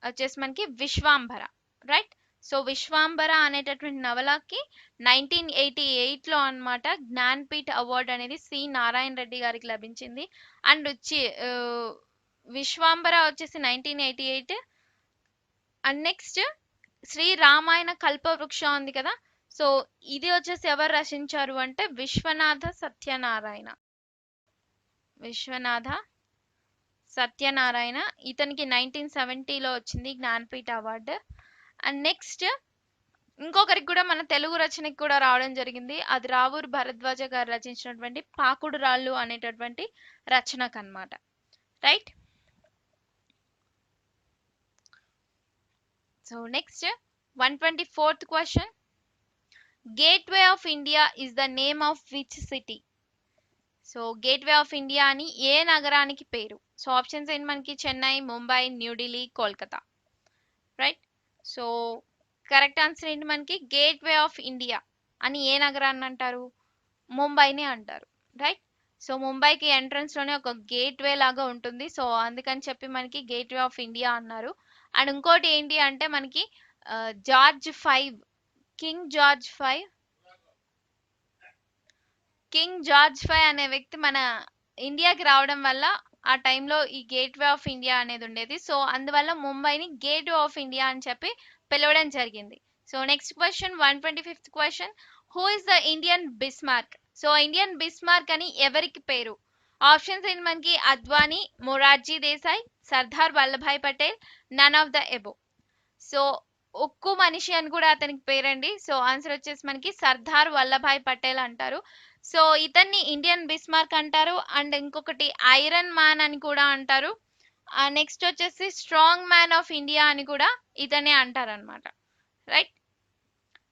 వచ్చేసి మనకి విశ్వాంబర. రైట్. సో విశ్వాంబర అనేటటువంటి నవలకి 1988లో అన్నమాట జ్ఞాన్పీఠ్ అవార్డ్ అనేది సి నారాయణ రెడ్డి గారికి లభించింది. అండ్ విశ్వాంబర వచ్చేసి 1988. అండ్ నెక్స్ట్ శ్రీ రామాయణ కల్పవృక్ష ఉంది కదా, సో ఇది వచ్చేసి ఎవరు రచించారు అంటే విశ్వనాథ సత్యనారాయణ. ఇతనికి 1970లో వచ్చింది జ్ఞాన్పీఠ అవార్డు. అండ్ నెక్స్ట్ ఇంకొకరికి కూడా మన తెలుగు రచనకి కూడా రావడం జరిగింది. అది రావూరు భరద్వాజ గారు రచించినటువంటి పాకుడు రాళ్ళు అనేటటువంటి రచనకు అన్నమాట. Right. So next 124th question gateway of India is the name of which city? So gateway of India అని ఏ నగరానికి పేరు? సో ఆప్షన్స్ ఏంటి? మనకి Chennai, Mumbai, New Delhi, Kolkata. Right. So correct answer ఏంటి? మనకి గేట్వే ఆఫ్ ఇండియా అని ఏ నగరాన్ని అంటారు? ముంబైని అంటారు. రైట్. సో ముంబైకి ఎంట్రన్స్ లోనే ఒక గేట్వే లాగా ఉంటుంది. సో అందుకని చెప్పి మనకి గేట్వే ఆఫ్ ఇండియా అన్నారు. అండ్ ఇంకోటి ఏంటి అంటే మనకి కింగ్ జార్జ్ 5 అనే వ్యక్తి మన ఇండియాకి రావడం వల్ల ఆ టైంలో ఈ గేట్వే ఆఫ్ ఇండియా అనేది ఉండేది. సో అందువల్ల ముంబైని గేట్వే ఆఫ్ ఇండియా అని చెప్పి పిలవడం జరిగింది. So next question 125th question who is the Indian Bismarck? So Indian Bismarck అని ఎవరికి పేరు? ఆప్షన్స్ ఏంటి? మనకి Advani, Morarji Desai, Sardar Vallabhbhai Patel, none of the above. So ఉక్కు మనిషి అని కూడా అతనికి పేరండి. సో ఆన్సర్ వచ్చేసి మనకి సర్దార్ వల్లభాయ్ పటేల్ అంటారు. సో ఇతన్ని ఇండియన్ బిస్మార్క్ అంటారు. అండ్ ఇంకొకటి ఐరన్ మ్యాన్ అని కూడా అంటారు. నెక్స్ట్ వచ్చేసి స్ట్రాంగ్ మ్యాన్ ఆఫ్ ఇండియా అని కూడా ఇతనే అంటారు అనమాట. Right.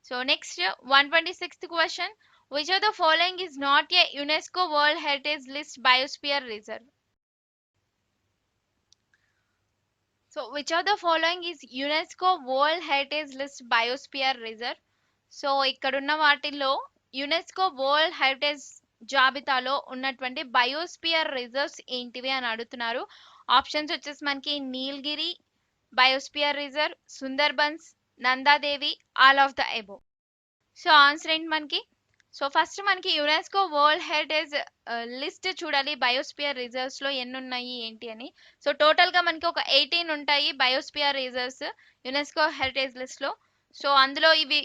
So next 126th question which of the following is not a UNESCO World Heritage List Biosphere Reserve? So which of the following is UNESCO World Heritage List Biosphere Reserve? So ఇక్కడున్న వాటిల్లో UNESCO world heritage జాబితాలో ఉన్నటువంటి biosphere reserves ఏంటివి అని అడుగుతున్నారు. Options వచ్చేసి మనకి Nilgiri biosphere reserve, Sundarbans, Nanda Devi, all of the above. So answer ఏంటి? మనకి సో ఫస్ట్ మనకి యునెస్కో వరల్డ్ హెరిటేజ్ లిస్ట్ చూడాలి, బయోస్పియర్ రిజర్వ్స్ లో ఎన్ని ఉన్నాయి ఏంటి అని. సో టోటల్ గా మనకి ఒక 18 ఉంటాయి biosphere reserves UNESCO heritage list లో. సో అందులో ఇవి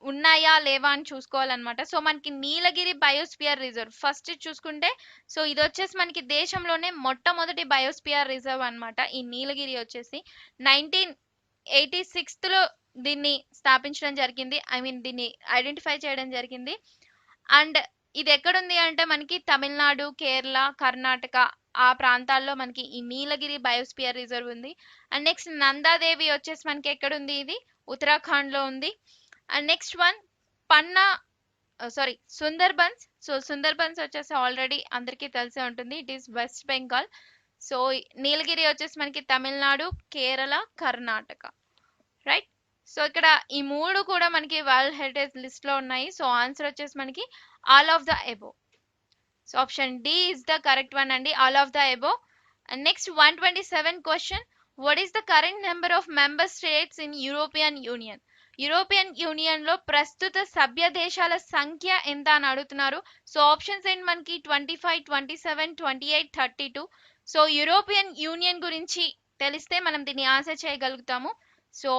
ఉన్నాయా లేవా అని చూసుకోవాలన్నమాట. సో మనకి నీలగిరి బయోస్పియర్ రిజర్వ్ ఫస్ట్ చూసుకుంటే, సో ఇది వచ్చేసి మనకి దేశంలోనే మొట్టమొదటి బయోస్పియర్ రిజర్వ్ అన్నమాట. ఈ నీలగిరి వచ్చేసి 1986 లో దీన్ని స్థాపించడం జరిగింది, ఐ మీన్ దీన్ని ఐడెంటిఫై చేయడం జరిగింది. అండ్ ఇది ఎక్కడుంది అంటే మనకి తమిళనాడు, కేరళ, కర్ణాటక ఆ ప్రాంతాల్లో మనకి ఈ నీలగిరి బయోస్పియర్ రిజర్వ్ ఉంది. అండ్ నెక్స్ట్ నందాదేవి వచ్చేసి మనకి ఎక్కడుంది, ఇది ఉత్తరాఖండ్ లో ఉంది. And next one Panna Sundarbans. So Sundarbans వచ్చేసి ఆల్రెడీ అందరికీ తెలిసే ఉంటుంది, it is West Bengal. So Nilgiri వచ్చేసి మనకి తమిళనాడు, కేరళ, కర్ణాటక, రైట్. సో ఇక్కడ ఈ మూడు కూడా మనకి వరల్డ్ హెరిటేజ్ లిస్ట్ లో ఉన్నాయి. సో ఆన్సర్ వచ్చేసి మనకి all of the above. So option D is the correct one అండి, all of the above. And next 127 question, what is the current number of member states in European union? European union లో ప్రస్తుత సభ్య దేశాల సంఖ్య ఎంత అని అడుగుతున్నారు. So options ఏంటి మనకి 25, 27, 28, 32. సో యూరోపియన్ యూనియన్ గురించి తెలిస్తే మనం దీన్ని ఆన్సర్ చేయగలుగుతాము. సో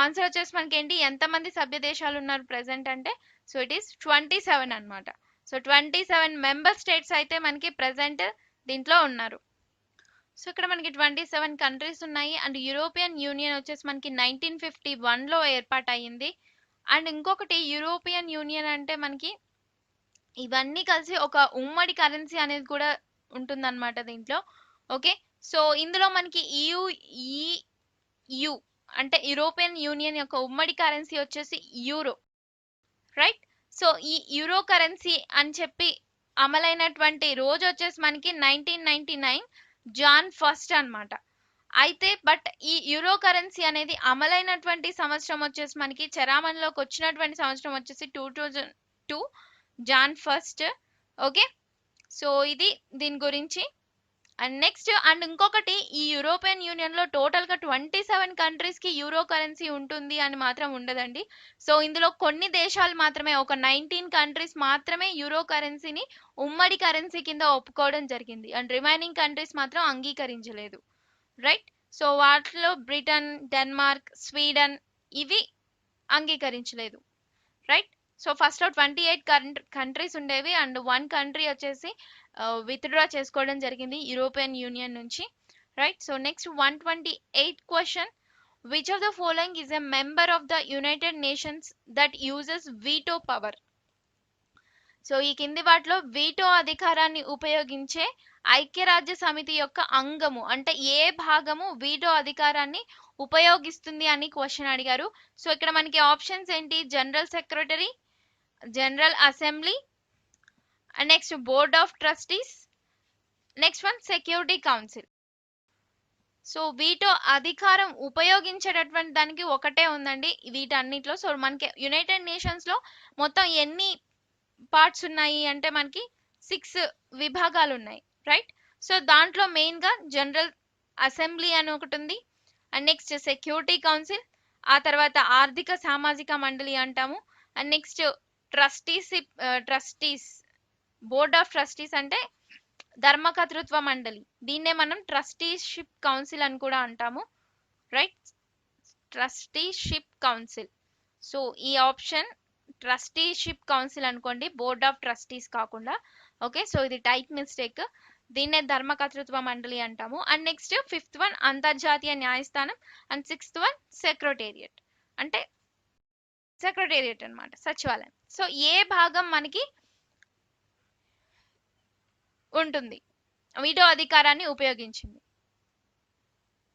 ఆన్సర్ వచ్చేసి మనకి ఏంటి, ఎంతమంది సభ్య దేశాలు ఉన్నారు ప్రెసెంట్ అంటే, సో ఇట్ ఈస్ 27 అన్నమాట. సో 27 మెంబర్ స్టేట్స్ అయితే మనకి ప్రెసెంట్ దీంట్లో ఉన్నారు. సో ఇక్కడ మనకి 27 కంట్రీస్ ఉన్నాయి. అండ్ యూరోపియన్ యూనియన్ వచ్చేసి మనకి 1951 లో ఏర్పాటు అయ్యింది. అండ్ ఇంకొకటి యూరోపియన్ యూనియన్ అంటే మనకి ఇవన్నీ కలిసి ఒక ఉమ్మడి కరెన్సీ అనేది కూడా ఉంటుందన్నమాట దీంట్లో. ఓకే, సో ఇందులో మనకి EU అంటే యూరోపియన్ యూనియన్ యొక్క ఉమ్మడి కరెన్సీ వచ్చేసి యూరో, రైట్. సో ఈ యూరో కరెన్సీ అని చెప్పి అమలైనటువంటి రోజు వచ్చేసి మనకి 1999 జాన్ 1 అన్నమాట. అయితే బట్ ఈ యూరో కరెన్సీ అనేది అమలైనటువంటి సంవత్సరం వచ్చేసి మనకి చరామణిలోకి వచ్చినటువంటి సంవత్సరం వచ్చేసి 2002 జాన్ 1. ఓకే, సో ఇది దీని గురించి. అండ్ నెక్స్ట్ అండ్ ఇంకొకటి, ఈ యూరోపియన్ యూనియన్ లో టోటల్ గా 27 కంట్రీస్ కి యూరో కరెన్సీ ఉంటుంది అని మాత్రం ఉండదండి. సో ఇందులో కొన్ని దేశాలు మాత్రమే, ఒక 19 కంట్రీస్ మాత్రమే యూరో కరెన్సీని ఉమ్మడి కరెన్సీ కింద ఒప్పుకోవడం జరిగింది. అండ్ రిమైనింగ్ కంట్రీస్ మాత్రం అంగీకరించలేదు, రైట్. సో వాటిలో బ్రిటన్, డెన్మార్క్, స్వీడన్ ఇవి అంగీకరించలేదు, రైట్. సో ఫస్ట్ లో 28 కంట్రీస్ ఉండేవి అండ్ 1 కంట్రీ వచ్చేసి విత్డ్రా చేసుకోవడం జరిగింది యూరోపియన్ యూనియన్ నుంచి, right. So next 128 question, which of the following is a member of the United nations that uses veto power? So ఈ కింది వాటిలో వీటో అధికారాన్ని ఉపయోగించే ఐక్యరాజ్య సమితి యొక్క అంగము అంటే ఏ భాగము వీటో అధికారాన్ని ఉపయోగిస్తుంది అని క్వశ్చన్ అడిగారు. సో ఇక్కడ మనకి ఆప్షన్స్ ఏంటి, general secretary, general assembly, and next board of trustees, next one security council. So veto అధికారం ఉపయోగించేటటువంటి దానికి ఒకటే ఉందండి వీటన్నిటిలో. సో మనకి యునైటెడ్ నేషన్స్ లో మొత్తం ఎన్ని పార్ట్స్ ఉన్నాయి అంటే మనకి 6 విభాగాలు ఉన్నాయి, రైట్. సో దాంట్లో మెయిన్ గా జనరల్ అసెంబ్లీ అని ఒకటి ఉంది, అండ్ నెక్స్ట్ సెక్యూరిటీ కౌన్సిల్, ఆ తర్వాత ఆర్థిక సామాజిక మండలి అంటాము, and next trustees board of trustees అంటే ధర్మకర్తృత్వ మండలి, దీన్నే మనం ట్రస్టీషిప్ కౌన్సిల్ అని కూడా అంటాము, రైట్. Trusteeship council. సో ఈ ఆప్షన్ ట్రస్టీషిప్ కౌన్సిల్ అనుకోండి, బోర్డ్ ఆఫ్ ట్రస్టీస్ కాకుండా. ఓకే, సో ఇది టైప్ మిస్టేక్, దీన్నే ధర్మకర్తృత్వ మండలి అంటాము. అండ్ నెక్స్ట్ 5th వన్ అంతర్జాతీయ న్యాయస్థానం, అండ్ 6th వన్ సెక్రటేరియట్ అంటే సెక్రటేరియట్ అన్నమాట, సచివాలయం. సో ఏ భాగం మనకి ఉంటుంది వీటో అధికారాన్ని ఉపయోగించింది?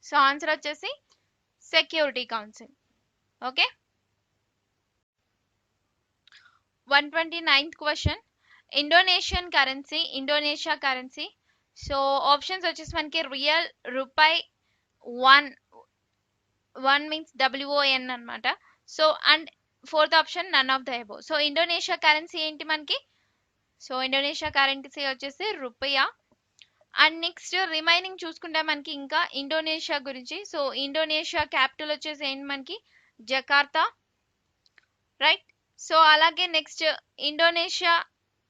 సో ఆన్సర్ వచ్చేసి security council. Okay, 129th question, Indonesia currency. So options వచ్చేసి మనకి రియల్, రూపాయి, వన్ మీన్స్ WON అన్నమాట. So and 4th option none of the above. So Indonesia currency ఏంటి మనకి? సో ఇండోనేషియా కరెన్సీ వచ్చేసి రూపాయా. అండ్ నెక్స్ట్ రిమైనింగ్ చూసుకుంటే మనకి ఇంకా ఇండోనేషియా గురించి. సో ఇండోనేషియా క్యాపిటల్ వచ్చేసి ఏంటి మనకి జకార్తా, రైట్. సో అలాగే నెక్స్ట్ ఇండోనేషియా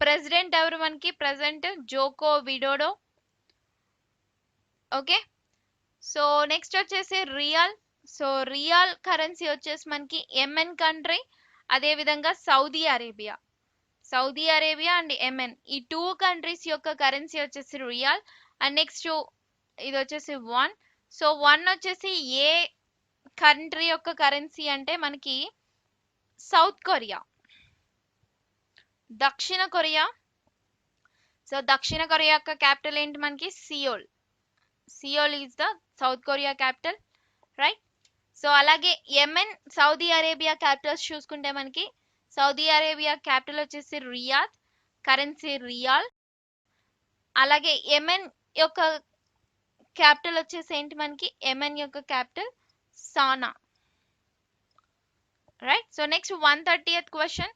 ప్రెసిడెంట్ ఎవరు మనకి president Joko Widodo. Okay, so next వచ్చేసి రియల్. సో రియల్ కరెన్సీ వచ్చేసి మనకి ఎంఎన్ కంట్రీ, అదే విధంగా Saudi Arabia. Saudi Arabia and Yemen ఈ టూ కంట్రీస్ యొక్క కరెన్సీ వచ్చేసి రియల్. అండ్ నెక్స్ట్ ఇది వచ్చేసి వన్. సో వన్ వచ్చేసి ఏ కంట్రీ యొక్క కరెన్సీ అంటే మనకి సౌత్ కొరియా, దక్షిణ కొరియా. సో దక్షిణ కొరియా యొక్క క్యాపిటల్ ఏంటి మనకి Seoul. Seoul is the south Korea capital, right. So అలాగే యెమెన్ సౌదీ అరేబియా క్యాపిటల్స్ చూసుకుంటే మనకి సౌదీ అరేబియా క్యాపిటల్ వచ్చేసి రియాద్, కరెన్సీ రియాల్. అలాగే యెమెన్ యొక్క క్యాపిటల్ వచ్చేసి ఏంటి మనకి యెమెన్ యొక్క క్యాపిటల్ సానా, right. So next 130th question.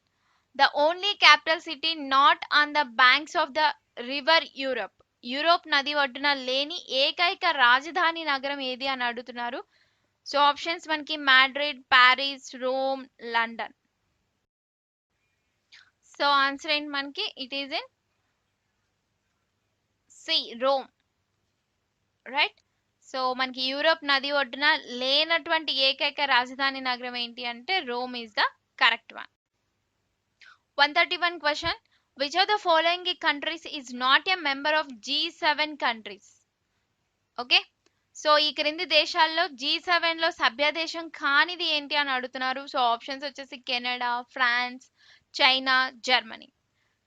The only capital city not on the banks of the river Europe. Europe నది ఒడ్డున లేని ఏకైక రాజధాని నగరం ఏది అని అడుగుతున్నారు. సో ఆప్షన్స్ మనకి Madrid, Paris, Rome, London. So answer ఏంటి మనకి it is in C Rome, right. So మనకి యూరోప్ నది ఒడ్డున లేనటువంటి ఏకైక రాజధాని నగరం ఏంటి అంటే Rome is the correct one. 131 question. Which of the following countries is not a member of G7 countries? Okay, so ఈ క్రింది దేశాల్లో G7 లో సభ్య దేశం కానిది ఏంటి అని అడుగుతున్నారు. సో ఆప్షన్స్ వచ్చేసి Canada, France, China, Germany.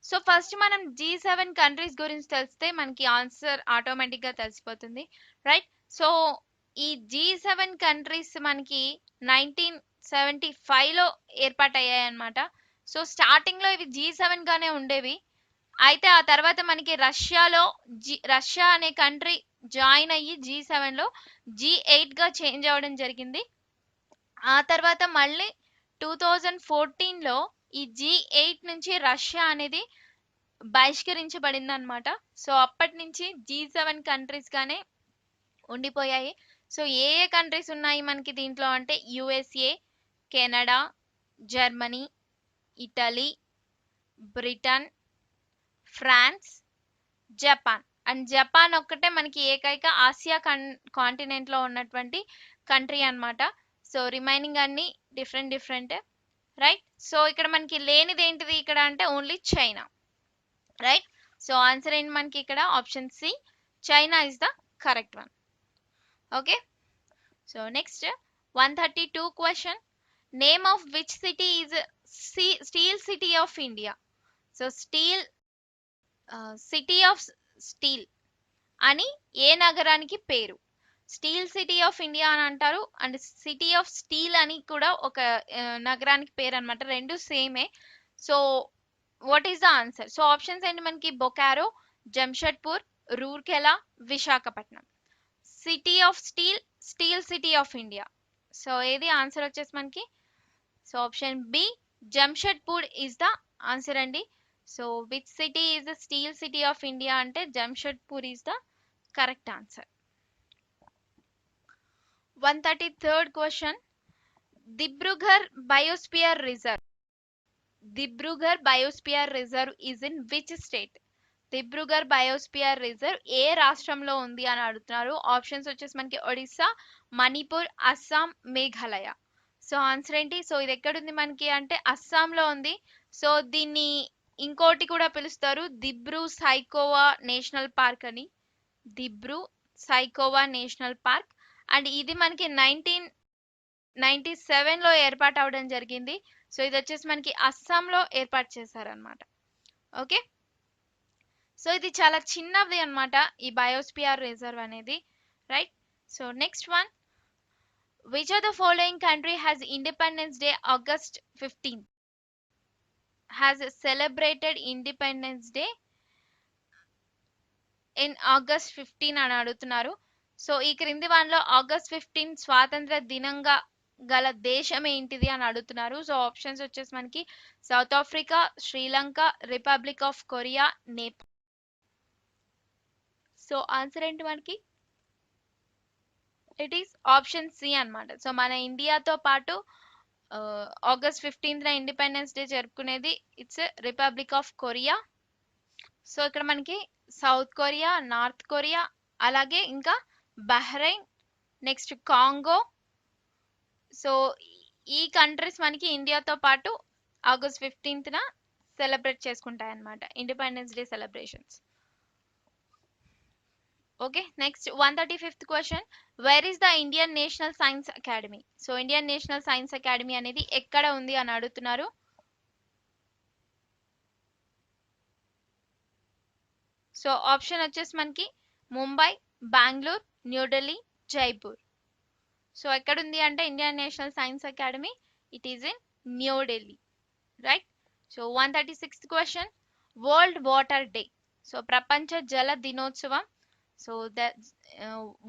So first మనం G7 కంట్రీస్ గురించి తెలిస్తే మనకి ఆన్సర్ ఆటోమేటిక్ గా తెలిసిపోతుంది, రైట్. సో ఈ G7 కంట్రీస్ మనకి 1975 లో ఏర్పాటయ్యాయి అన్నమాట. సో స్టార్టింగ్ లో ఇవి G7 గానే ఉండేవి. అయితే ఆ తర్వాత మనకి రష్యా అనే కంట్రీ జాయిన్ అయ్యి G7 లో G8 గా చేంజ్ అవ్వడం జరిగింది. ఆ తర్వాత మళ్ళీ 2014 లో ఈ G8 నుంచి రష్యా అనేది బహిష్కరించబడింది అనమాట. సో అప్పటి నుంచి G7 కంట్రీస్ గానే ఉండిపోయాయి. సో ఏ ఏ కంట్రీస్ ఉన్నాయి మనకి దీంట్లో అంటే USA, Canada, Germany, Italy, Britain, France, Japan. And Japan ఒక్కటే మనకి ఏకైక ఆసియా కాంటినెంట్ లో ఉన్నటువంటి కంట్రీ అన్నమాట. సో రిమైనింగ్ అన్ని డిఫరెంట్, రైట్. సో ఇక్కడ మనకి లేనిది ఏంటిది ఇక్కడ అంటే only China, right. So answer ఏంటి మనకి ఇక్కడ option C, China is the correct one. Okay, so next 132 question. Name of which city is steel city of India? So city of steel అని ఏ నగరానికి పేరు? స్టీల్ సిటీ ఆఫ్ ఇండియా అని అంటారు and city of steel అని కూడా ఒక నగరానికి పేరు అనమాట, రెండు సేమే. So what is the answer? So options ఏంటి మనకి Bokaro, Jamshedpur, Rourkela, Visakhapatnam. City of steel, steel city of India. So ఏది ఆన్సర్ వచ్చేసి మనకి so option B, Jamshedpur is the answer అండి. So which city is the steel city of India అంటే Jamshedpur is the correct answer. 133rd question. Dibrugarh biosphere reserve. Dibrugarh biosphere reserve is in which state? Dibrugarh biosphere reserve ఏ రాష్ట్రంలో ఉంది అని అడుగుతున్నారు. Options వచ్చేసి మనకి Odisha, Manipur, Assam, Meghalaya. So answer ఏంటి? సో ఇది ఎక్కడుంది మనకి అంటే అస్సాంలో ఉంది. సో దీన్ని ఇంకోటి కూడా పిలుస్తారు దిబ్రూ సైకోవా నేషనల్ పార్క్ అని, Dibru Saikhowa national park. And ఇది మనకి 1997 లో ఏర్పాటు అవడం జరిగింది. సో ఇది వచ్చేసి మనకి అస్సాంలో ఏర్పాటు చేశారనమాట. ఓకే, సో ఇది చాలా చిన్నది అన్నమాట ఈ బయోస్పియర్ రిజర్వ్ అనేది, right. So next one. Which of the following country has independence day August 15th? Has celebrated independence day in August 15 అని అడుగుతున్నారు. సో ఈ క్రింది వాటిలో August 15 స్వాతంత్ర దినంగా గల దేశం ఏంటిది అని అడుగుతున్నారు. సో ఆప్షన్స్ వచ్చేసి మనకి South Africa, Sri Lanka, republic of Korea, Nepal. So answer ఏంటి మనకి ఇట్ ఈస్ ఆప్షన్ సి అన్నమాట. సో మన ఇండియాతో పాటు ఆగస్ట్ 15th ఇండిపెండెన్స్ డే జరుపుకునేది it's republic of Korea. So ఇక్కడ మనకి సౌత్ కొరియా, నార్త్ కొరియా, అలాగే ఇంకా బహ్రెయిన్, నెక్స్ట్ కాంగో. సో ఈ కంట్రీస్ మనకి ఇండియాతో పాటు ఆగస్ట్ 15th సెలబ్రేట్ చేసుకుంటాయి అన్నమాట independence day celebrations. Okay, next 135th question, where is the Indian national science academy? So Indian national science academy అనేది ఎక్కడ ఉంది అని అడుగుతున్నారు. సో ఆప్షన్ వచ్చేసి మనకి ముంబై, బెంగళూరు, న్యూఢిల్లీ, జైపూర్. సో ఎక్కడ ఉంది అంటే Indian national science academy, it is in New Delhi, right. So 136th question, world water day. So ప్రపంచ జల దినోత్సవం. సో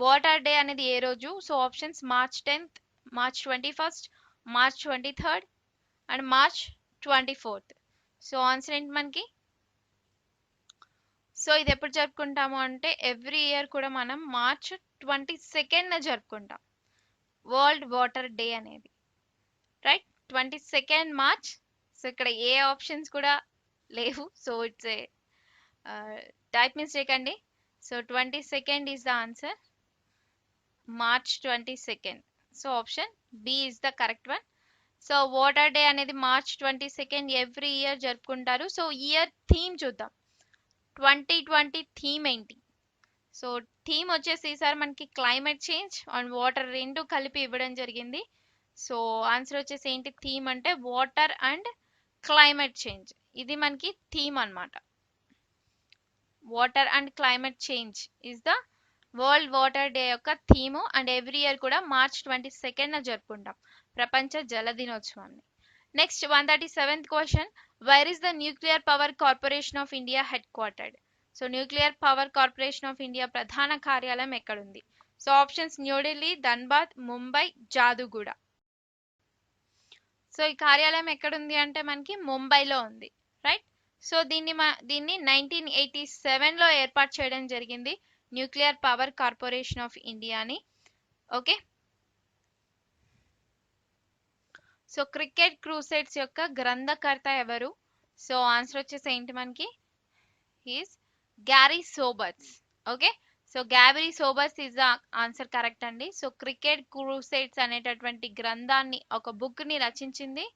వాటర్ డే అనేది ఏ రోజు? So options March 10th, March 21st, March 23rd and March 24th. So answer ఏంటి మనకి? So ఇది ఎప్పుడు జరుపుకుంటాము అంటే ఎవ్రీ ఇయర్ కూడా మనం మార్చ్ 22nd జరుపుకుంటాం వరల్డ్ వాటర్ డే అనేది, రైట్. 22nd March. సో ఇక్కడ ఏ ఆప్షన్స్ కూడా లేవు, so it's a type mistake అండి. So 22nd is the answer, March 22nd. So option B is the correct one. So water day అనేది March 22nd every year జరుపుకుంటారు. So year theme చూద్దాం. 2020 theme ఏంటి? So theme వచ్చేసి ఈసారి మనకి climate change and water రెండు కలిపి ఇవ్వడం జరిగింది. సో ఆన్సర్ వచ్చేసి ఏంటి థీమ్ అంటే వాటర్ అండ్ క్లైమేట్ చేంజ్. ఇది మనకి థీమ్ అన్నమాట. Water and climate change is the world water day యొక్క థీమ్ అండ్ ఎవ్రీ ఇయర్ కూడా మార్చ్ 22nd జరుపుకుంటాం ప్రపంచ జల దినోత్సవాన్ని. Next 137th question, wire is the nuclear power corporation of India head quartered? So nuclear power corporation of India ప్రధాన కార్యాలయం ఎక్కడుంది? So options New Delhi, Dhanbad, Mumbai, Jaduguda. So ఈ కార్యాలయం ఎక్కడుంది అంటే మనకి ముంబైలో ఉంది, రైట్. సో దీన్ని 1987లో ఏర్పాటు చేయడం జరిగింది న్యూక్లియర్ పవర్ కార్పొరేషన్ ఆఫ్ ఇండియాని. ఓకే, సో క్రికెట్ క్రూసైడ్స్ యొక్క గ్రంథకర్త ఎవరు? సో ఆన్సర్ వచ్చేసి ఏంటి మనకి? Is Garry Sobers. Okay, so Garry Sobers is the answer correct అండి. సో క్రికెట్ క్రూసైడ్స్ అనేటటువంటి గ్రంథాన్ని, ఒక బుక్ ని రచించింది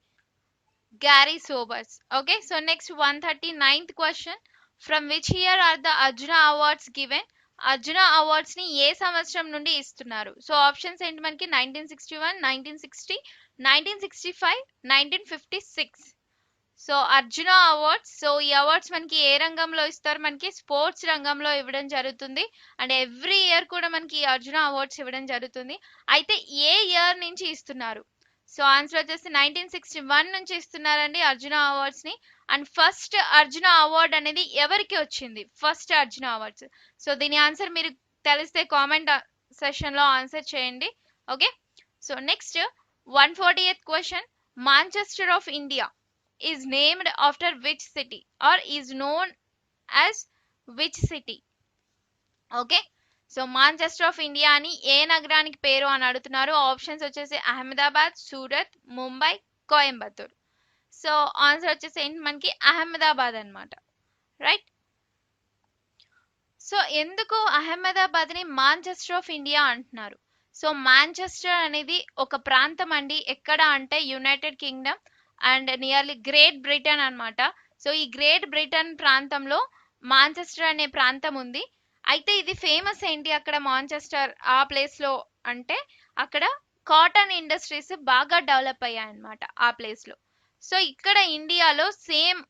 Garry Sobers. Okay, so next 139th question, from which year are the Arjuna awards given? Arjuna awards ని ఏ సంవత్సరం నుండి ఇస్తున్నారు? సో ఆప్షన్స్ ఏంటి మనకి? 1961, 1960, 1965, 1956. So Arjuna awards. సో ఈ అవార్డ్స్ మనకి ఏ రంగంలో ఇస్తారు? మనకి స్పోర్ట్స్ రంగంలో ఇవ్వడం జరుగుతుంది అండ్ ఎవ్రీ ఇయర్ కూడా మనకి అర్జున అవార్డ్స్ ఇవ్వడం జరుగుతుంది. అయితే ఏ ఇయర్ నుంచి ఇస్తున్నారు? సో ఆన్సర్ వచ్చేసి 1961 నుంచి ఇస్తున్నారండి అర్జున అవార్డ్స్ ని. అండ్ ఫస్ట్ అర్జున అవార్డ్ అనేది ఎవరికి వచ్చింది? First Arjuna awards. సో దీని ఆన్సర్ మీరు తెలిస్తే కామెంట్ సెషన్ లో ఆన్సర్ చేయండి. Okay, so next 148th question, Manchester of India is named after which city or is known as which city? Okay, so Manchester of India అని ఏ నగరానికి పేరు అని అడుగుతున్నారు. ఆప్షన్స్ వచ్చేసి అహ్మదాబాద్, సూరత్, ముంబై, కోయంబత్తూర్. సో ఆన్సర్ వచ్చేసి ఏంటి మనకి? అహ్మదాబాద్ అన్నమాట, రైట్. సో ఎందుకు అహ్మదాబాద్ ని మాంచెస్టర్ ఆఫ్ ఇండియా అంటున్నారు? సో మాంచెస్టర్ అనేది ఒక ప్రాంతం అండి. ఎక్కడ అంటే United Kingdom and nearly great Britain అన్నమాట. సో ఈ గ్రేట్ బ్రిటన్ ప్రాంతంలో మాంచెస్టర్ అనే ప్రాంతం ఉంది. అయితే ఇది ఫేమస్ ఏంటి అక్కడ మాంచెస్టర్ ఆ ప్లేస్ లో అంటే అక్కడ కాటన్ ఇండస్ట్రీస్ బాగా డెవలప్ అయ్యాయి అన్నమాట ఆ ప్లేస్ లో. సో ఇక్కడ ఇండియాలో సేమ్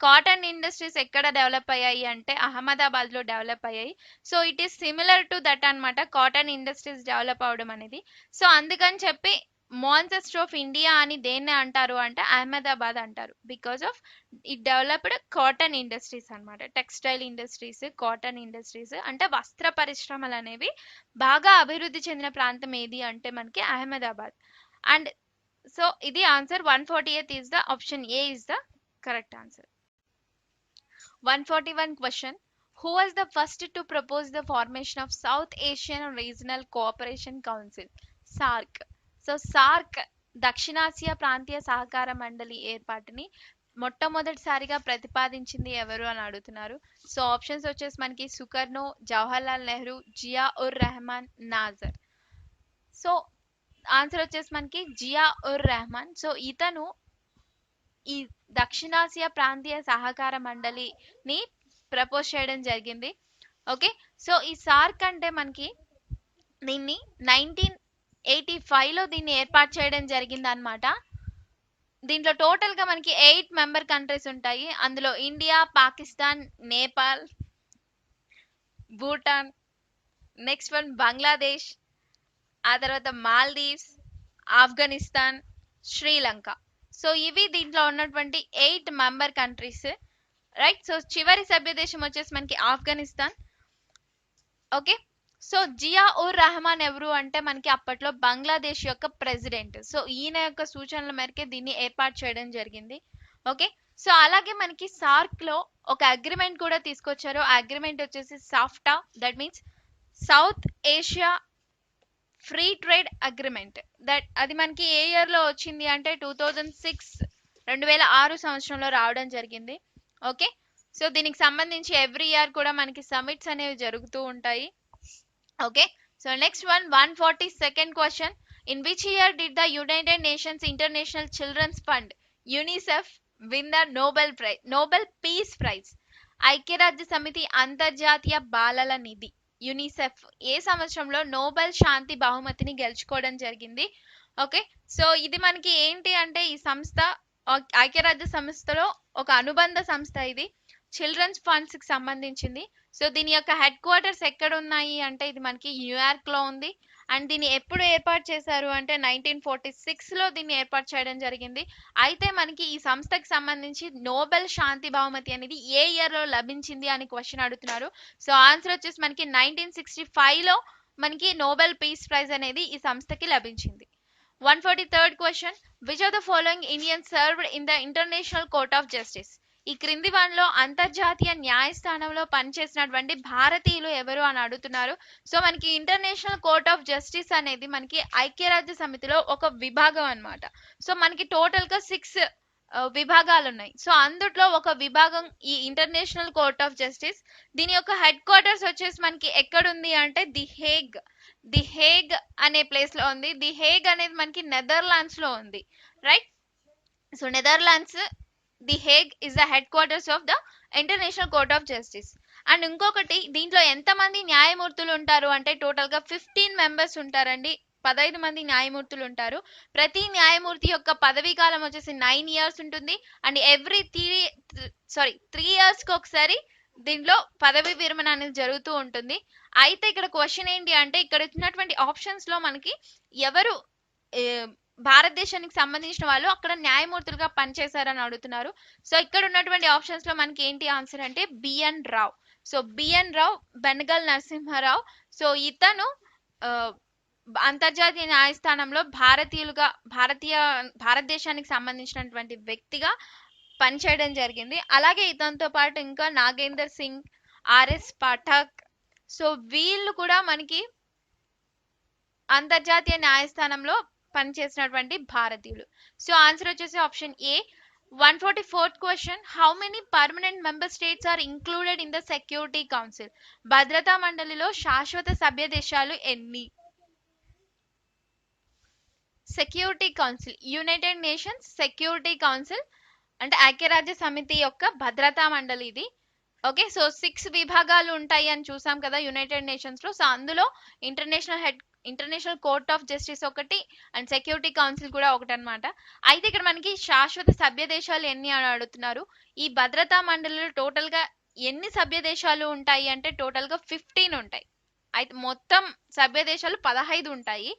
కాటన్ ఇండస్ట్రీస్ ఎక్కడ డెవలప్ అయ్యాయి అంటే అహ్మదాబాద్ లో డెవలప్ అయ్యాయి. So it is similar to that అన్నమాట కాటన్ ఇండస్ట్రీస్ డెవలప్ అవడం అనేది. సో అందుకని చెప్పి మాంచెస్టర్ ఆఫ్ ఇండియా అని దేన్ని అంటారు అంటే అహ్మదాబాద్ అంటారు. Because of it developed cotton industries అన్నమాట. టెక్స్టైల్ ఇండస్ట్రీస్, కాటన్ ఇండస్ట్రీస్ అంటే వస్త్ర పరిశ్రమలు అనేవి బాగా అభివృద్ధి చెందిన ప్రాంతం ఏది అంటే మనకి అహ్మదాబాద్. అండ్ సో ఇది answer 148th is the option A is the correct answer. 141 question, who was the first to propose the formation of South Asian Regional Cooperation Council? SARC. So SAARC దక్షిణాసియా ప్రాంతీయ సహకార మండలి ఏర్పాటుని మొట్టమొదటిసారిగా ప్రతిపాదించింది ఎవరు అని అడుగుతున్నారు. సో ఆప్షన్స్ వచ్చేసి మనకి Sukarno, Jawaharlal Nehru, Zia ur Rehman, Nasser. So answer వచ్చేసి మనకి జియా ఉర్ రెహమాన్. సో ఇతను ఈ దక్షిణాసియా ప్రాంతీయ సహకార మండలిని ప్రపోజ్ చేయడం జరిగింది. ఓకే, సో ఈ సార్క్ అంటే మనకి దీన్ని 1985లో దీన్ని ఏర్పాటు చేయడం జరిగింది అనమాట. దీంట్లో టోటల్ గా మనకి 8 మెంబర్ కంట్రీస్ ఉంటాయి. అందులో India, Pakistan, Nepal, Bhutan, next one Bangladesh, ఆ తర్వాత మాల్దీవ్స్, ఆఫ్ఘనిస్తాన్, శ్రీలంక. సో ఇవి దీంట్లో ఉన్నటువంటి 8 మెంబర్ కంట్రీస్, రైట్. సో చివరి సభ్య దేశం వచ్చేసి మనకి ఆఫ్ఘనిస్తాన్. ఓకే, సో జియా ఉర్ రెహమాన్ ఎవరు అంటే మనకి అప్పట్లో బంగ్లాదేశ్ యొక్క ప్రెసిడెంట్. సో ఈయన యొక్క సూచనల మేరకే దీన్ని ఏర్పాటు చేయడం జరిగింది. ఓకే, సో అలాగే మనకి సార్క్ లో ఒక అగ్రిమెంట్ కూడా తీసుకొచ్చారు. ఆ అగ్రిమెంట్ వచ్చేసి SAFTA, that means South Asia free trade agreement. అది మనకి ఏ ఇయర్ లో వచ్చింది అంటే 2006 సంవత్సరంలో రావడం జరిగింది. ఓకే, సో దీనికి సంబంధించి ఎవ్రీ ఇయర్ కూడా మనకి సమిట్స్ అనేవి జరుగుతూ ఉంటాయి. Okay, so next one 142nd question. In which year did the United Nations international children's fund UNICEF win the Nobel peace prize? ఐక్యరాజ్య సమితి అంతర్జాతీయ బాలల నిధి యునిసెఫ్ ఏ సంవత్సరంలో నోబెల్ శాంతి బహుమతిని గెలుచుకోవడం జరిగింది? ఓకే, సో ఇది మనకి ఏంటి అంటే ఈ సంస్థ ఐక్యరాజ్య సంస్థలో ఒక అనుబంధ సంస్థ. ఇది చిల్డ్రన్స్ ఫండ్స్ కి సంబంధించింది. సో దీని యొక్క హెడ్ క్వార్టర్స్ ఎక్కడ ఉన్నాయి అంటే ఇది మనకి న్యూయార్క్ లో ఉంది. అండ్ దీన్ని ఎప్పుడు ఏర్పాటు చేశారు అంటే 1946లో దీన్ని ఏర్పాటు చేయడం జరిగింది. అయితే మనకి ఈ సంస్థకి సంబంధించి నోబెల్ శాంతి బహుమతి అనేది ఏ ఇయర్ లో లభించింది అని క్వశ్చన్ అడుగుతున్నారు. సో ఆన్సర్ వచ్చేసి మనకి 1965లో మనకి నోబెల్ పీస్ ప్రైజ్ అనేది ఈ సంస్థకి లభించింది. 143rd question. Which of the following Indians served in the international court of justice? ఈ క్రింది వారిలో అంతర్జాతీయ న్యాయస్థానంలో పనిచేసినటువంటి భారతీయులు ఎవరు అని అడుగుతున్నారు. సో మనకి ఇంటర్నేషనల్ కోర్ట్ ఆఫ్ జస్టిస్ అనేది మనకి ఐక్యరాజ్య సమితిలో ఒక విభాగం అన్నమాట. సో మనకి టోటల్ గా 6 విభాగాలు ఉన్నాయి. సో అందుట్లో ఒక విభాగం ఈ ఇంటర్నేషనల్ కోర్ట్ ఆఫ్ జస్టిస్. దీని యొక్క హెడ్ క్వార్టర్స్ వచ్చేసి మనకి ఎక్కడుంది అంటే ది హేగ్ అనే ప్లేస్ లో ఉంది. ది హేగ్ అనేది మనకి నెదర్లాండ్స్ లో ఉంది, right. So Netherlands the Hague is the head quarters of the international court of justice. And ఇంకొకటి దీంట్లో ఎంతమంది న్యాయమూర్తులు ఉంటారు అంటే టోటల్ గా 15 మెంబర్స్ ఉంటారండి. 15 మంది న్యాయమూర్తులు ఉంటారు. ప్రతి న్యాయమూర్తి యొక్క పదవీ కాలం వచ్చేసి 9 ఇయర్స్ ఉంటుంది. అండ్ ఎవ్రీ 3 ఇయర్స్ కి ఒకసారి దీంట్లో పదవి విరమణ అనేది జరుగుతూ ఉంటుంది. అయితే ఇక్కడ క్వశ్చన్ ఏంటి అంటే ఇక్కడ ఇచ్చినటువంటి ఆప్షన్స్ లో మనకి ఎవరు భారతదేశానికి సంబంధించిన వాళ్ళు అక్కడ న్యాయమూర్తులుగా పనిచేశారని అడుగుతున్నారు. సో ఇక్కడ ఉన్నటువంటి ఆప్షన్స్ లో మనకి ఏంటి ఆన్సర్ అంటే B N Rau. So B N Rau, Benegal Narasimharao. So ఇతను అంతర్జాతీయ న్యాయస్థానంలో భారతదేశానికి సంబంధించినటువంటి వ్యక్తిగా పనిచేయడం జరిగింది. అలాగే ఇతనితో పాటు ఇంకా నాగేందర్ సింగ్, ఆర్ఎస్ పాఠక్, సో వీళ్ళు కూడా మనకి అంతర్జాతీయ న్యాయస్థానంలో పనిచేసినటువంటి భారతీయులు. సో ఆన్సర్ వచ్చేసి option A. 144th question. How many permanent member states are included in the security council? భద్రతా మండలిలో శాశ్వత సభ్య దేశాలు ఎన్ని? Security council, United Nations security council అంటే ఐక్యరాజ్య సమితి యొక్క భద్రతా మండలి ఇది. ఓకే, సో 6 విభాగాలు ఉంటాయి అని చూసాం కదా యునైటెడ్ నేషన్స్ లో. సో అందులో ఇంటర్నేషనల్ కోర్ట్ ఆఫ్ జస్టిస్ ఒకటి అండ్ సెక్యూరిటీ కౌన్సిల్ కూడా ఒకటి అనమాట. అయితే ఇక్కడ మనకి శాశ్వత సభ్య దేశాలు ఎన్ని అని అడుగుతున్నారు. ఈ భద్రతా మండలిలో టోటల్ గా ఎన్ని సభ్య దేశాలు ఉంటాయి అంటే టోటల్ గా 15 ఉంటాయి. అయితే మొత్తం సభ్య దేశాలు 15 ఉంటాయి.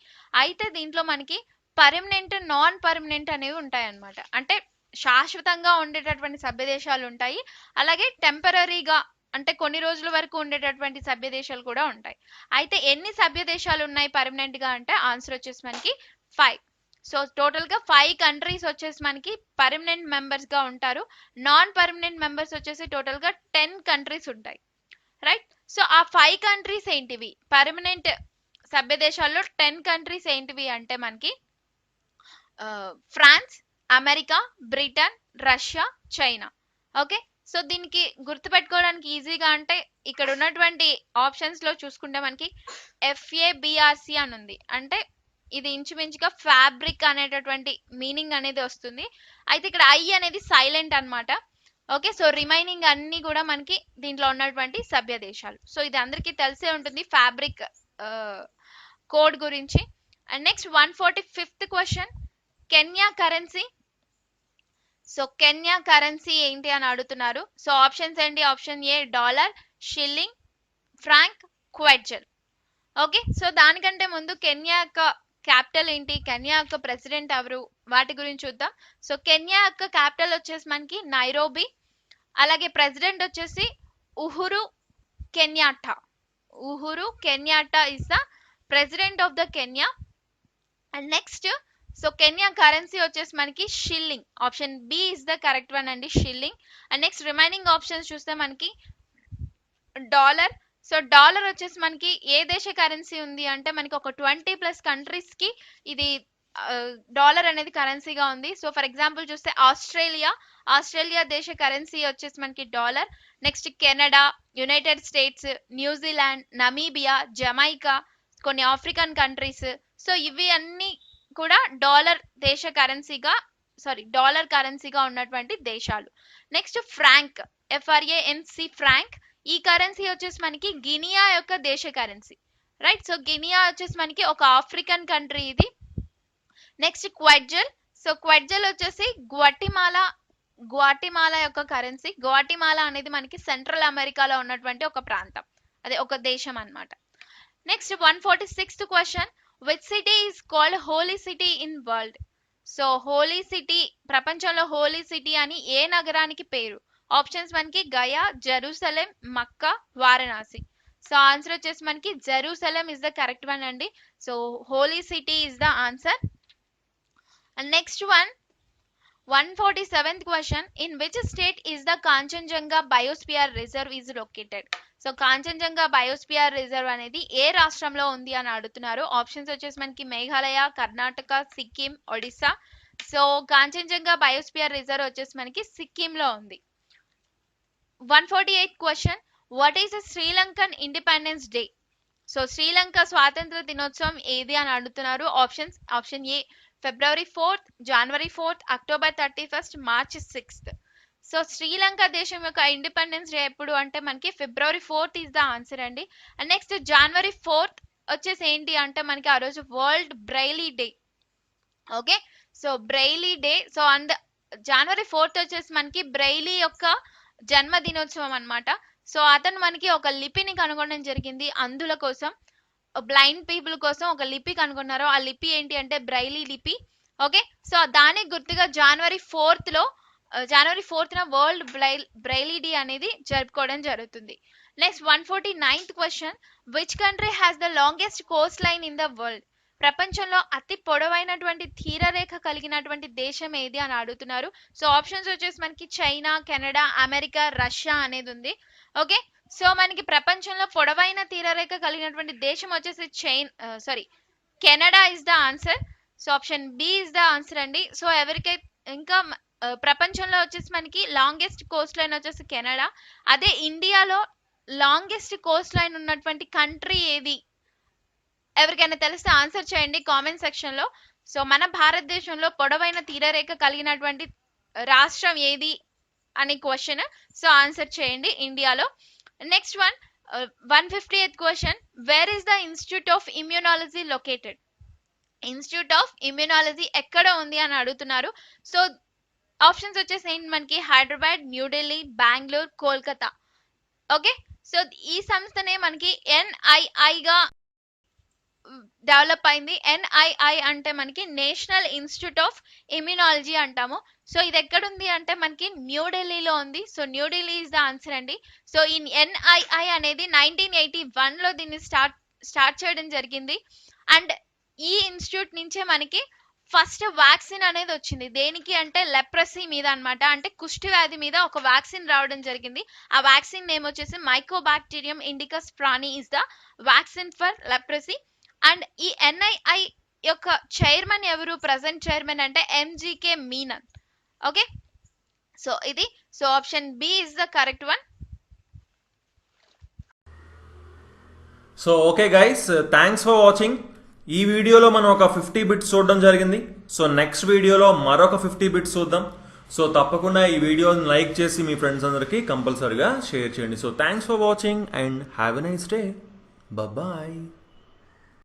అయితే దీంట్లో మనకి పర్మనెంట్, నాన్ పర్మనెంట్ అనేవి ఉంటాయి అన్నమాట. అంటే శాశ్వతంగా ఉండేటటువంటి సభ్య దేశాలు ఉంటాయి, అలాగే టెంపరీగా అంటే కొన్ని రోజుల వరకు ఉండేటటువంటి సభ్య దేశాలు కూడా ఉంటాయి. అయితే ఎన్ని సభ్య దేశాలు ఉన్నాయి పర్మనెంట్ గా అంటే ఆన్సర్ వచ్చేసి మనకి 5. సో టోటల్ గా 5 కంట్రీస్ వచ్చేసి మనకి పర్మనెంట్ మెంబర్స్ గా ఉంటారు. నాన్ పర్మనెంట్ మెంబర్స్ వచ్చేసి టోటల్ గా 10 కంట్రీస్ ఉంటాయి, రైట్. సో ఆ 5 కంట్రీస్ ఏంటివి? పర్మనెంట్ సభ్య దేశాల్లో 10 కంట్రీస్ ఏంటివి అంటే మనకి France, America, Britain, Russia, China. Okay, so దీనికి గుర్తుపెట్టుకోవడానికి ఈజీగా అంటే ఇక్కడ ఉన్నటువంటి ఆప్షన్స్ లో చూసుకుంటే మనకి FABRC అని ఉంది, అంటే ఇది ఇంచుమించుగా ఫ్యాబ్రిక్ అనేటటువంటి మీనింగ్ అనేది వస్తుంది. అయితే ఇక్కడ ఐ అనేది సైలెంట్ అన్నమాట. ఓకే, సో రిమైనింగ్ అన్ని కూడా మనకి దీంట్లో ఉన్నటువంటి సభ్య దేశాలు. సో ఇది అందరికీ తెలిసే ఉంటుంది ఫ్యాబ్రిక్ కోడ్ గురించి. And next 145th question, Kenya currency. So Kenya currency ఏంటి అని అడుగుతున్నారు. సో ఆప్షన్స్ ఏంటి? Option A dollar, shilling, franc, quetzal. Okay, so దానికంటే ముందు కెన్యా యొక్క క్యాపిటల్ ఏంటి, కెన్యా యొక్క ప్రెసిడెంట్ ఎవరు, వాటి గురించి చూద్దాం. సో కెన్యా యొక్క క్యాపిటల్ వచ్చేసి మనకి నైరోబి, అలాగే ప్రెసిడెంట్ వచ్చేసి Uhuru Kenyatta. Uhuru Kenyatta is the president of the Kenya. And next so Kenya currency వచ్చేసి మనకి shilling. Option B is the correct one అండి, shilling. And next remaining options చూస్తే మనకి డాలర్. సో డాలర్ వచ్చేసి మనకి ఏ దేశ currency ఉంది అంటే మనకి ఒక 20+ కంట్రీస్ కి ఇది డాలర్ అనేది కరెన్సీగా ఉంది. సో ఫర్ ఎగ్జాంపుల్ చూస్తే ఆస్ట్రేలియా దేశ కరెన్సీ వచ్చేసి మనకి dollar. Next Canada, United states, New Zealand, Namibia, Jamaica, కొన్ని ఆఫ్రికన్ కంట్రీస్. సో ఇవి అన్ని కూడా డాలర్ కరెన్సీగా ఉన్నటువంటి దేశాలు. Next franc, FRANC, franc. ఈ కరెన్సీ వచ్చేసి మనకి గినియా యొక్క దేశ కరెన్సీ, రైట్. సో గినియా వచ్చేసి మనకి ఒక ఆఫ్రికన్ కంట్రీ ఇది. నెక్స్ట్ క్వెడ్జల్. సో క్వెడ్జల్ వచ్చేసి గ్వాటిమాలా యొక్క కరెన్సీ. గ్వాటిమాలా అనేది మనకి సెంట్రల్ అమెరికాలో ఉన్నటువంటి ఒక ప్రాంతం, అదే ఒక దేశం అన్నమాట. Next 146th question, which city is called holy city in world. So holy city, ప్రపంచంలో హోలీ సిటీ అని ఏ నగరానికి పేరు? ఆప్షన్స్ మనకి Gaya, Jerusalem, Mecca, Varanasi. So answer వచ్చేసి మనకి Jerusalem is the correct one అండి. So holy city is the answer. And next 147th question, in which state is the Kangchenjunga biosphere reserve is located. So Kangchenjunga biosphere reserve అనేది ఏ రాష్ట్రంలో ఉంది అని అడుగుతున్నారు. Options వచ్చేసి మనకి Meghalaya, Karnataka, Sikkim, Odisha. So Kangchenjunga biosphere reserve వచ్చేసి మనకి సిక్కింలో ఉంది. 148th question, what is the Sri Lankan independence day. So Sri Lanka స్వాతంత్ర దినోత్సవం ఏది అని అడుగుతున్నారు. Options, option A February 4th, January 4th, October 31st, March 6th. So Sri Lanka దేశం యొక్క ఇండిపెండెన్స్ డే ఎప్పుడు అంటే మనకి February 4th is the answer అండి. అండ్ నెక్స్ట్ January 4th వచ్చేసి ఏంటి అంటే మనకి ఆ రోజు world Braille day. Okay, so Braille day. So January 4th వచ్చేసి మనకి బ్రైలీ యొక్క జన్మదినోత్సవం అన్నమాట. సో అతను మనకి ఒక లిపిని కనుగొనడం జరిగింది, అందుల కోసం బ్లైండ్ పీపుల్ కోసం ఒక లిపి కనుగొన్నారు. ఆ లిపి ఏంటి అంటే బ్రైలీ లిపి. ఓకే, సో దానికి గుర్తుగా January 4th world Braille day అనేది జరుపుకోవడం జరుగుతుంది. Next 149th question, which country has the longest Coast line in the world. ప్రపంచంలో అతి పొడవైనటువంటి తీరరేఖ కలిగినటువంటి దేశం ఏది అని అడుగుతున్నారు. సో ఆప్షన్స్ వచ్చేసి మనకి చైనా, కెనడా, అమెరికా, రష్యా అనేది ఉంది. ఓకే, సో మనకి ప్రపంచంలో పొడవైన తీరరేఖ కలిగినటువంటి దేశం వచ్చేసి Canada is the answer. So option B is the answer అండి. సో ఎవరికైతే ఇంకా ప్రపంచంలో వచ్చేసి మనకి లాంగెస్ట్ కోస్ట్ లైన్ వచ్చేసి కెనడా. అదే ఇండియాలో లాంగెస్ట్ కోస్ట్ లైన్ ఉన్నటువంటి కంట్రీ ఏది? ఎవరికైనా తెలిస్తే ఆన్సర్ చేయండి కామెంట్ సెక్షన్ లో. సో మన భారతదేశంలో పొడవైన తీరరేఖ కలిగినటువంటి రాష్ట్రం ఏది అని క్వశ్చన్. సో ఆన్సర్ చేయండి ఇండియాలో. Next 150th question, where is the institute of immunology located. Institute of immunology ఎక్కడ ఉంది అని అడుగుతున్నారు. సో ఆప్షన్స్ వచ్చేసి మనకి హైదరాబాద్, న్యూఢిల్లీ, బెంగళూరు, కోల్కతా. ఓకే, సో ఈ సంస్థనే మనకి NII గా డెవలప్ అయింది. NII అంటే మనకి నేషనల్ ఇన్స్టిట్యూట్ ఆఫ్ ఇమ్యూనాలజీ అంటాము. సో ఇది ఎక్కడుంది అంటే మనకి న్యూఢిల్లీలో ఉంది. So New Delhi is the answer అండి. సో ఈ NII అనేది 1981లో దీన్ని స్టార్ట్ చేయడం జరిగింది. అండ్ ఈ ఇన్స్టిట్యూట్ నుంచే మనకి ఫస్ట్ వ్యాక్సిన్ అనేది వచ్చింది. దేనికి అంటే లెప్రసీ మీద అన్నమాట, అంటే కుష్టి వ్యాధి మీద ఒక వ్యాక్సిన్ రావడం జరిగింది. ఆ వ్యాక్సిన్ నేమ్ వచ్చేసి mycobacterium indicus pranii is the vaccine for leprosy. And ఈ NII యొక్క చైర్మన్ ఎవరు? ప్రజెంట్ చైర్మన్ అంటే ఎంజీకే మీనన్. ఓకే, సో ఇది so option B is the correct one. So okay guys, thanks for watching. ఈ వీడియోలో మనం ఒక 50 బిట్స్ చూడడం జరిగింది. సో నెక్స్ట్ వీడియోలో మరొక 50 బిట్స్ చూద్దాం. సో తప్పకుండా ఈ వీడియోని లైక్ చేసి మీ ఫ్రెండ్స్ అందరికీ కంపల్సరిగా షేర్ చేయండి. So thanks for watching and have a nice day. Bye.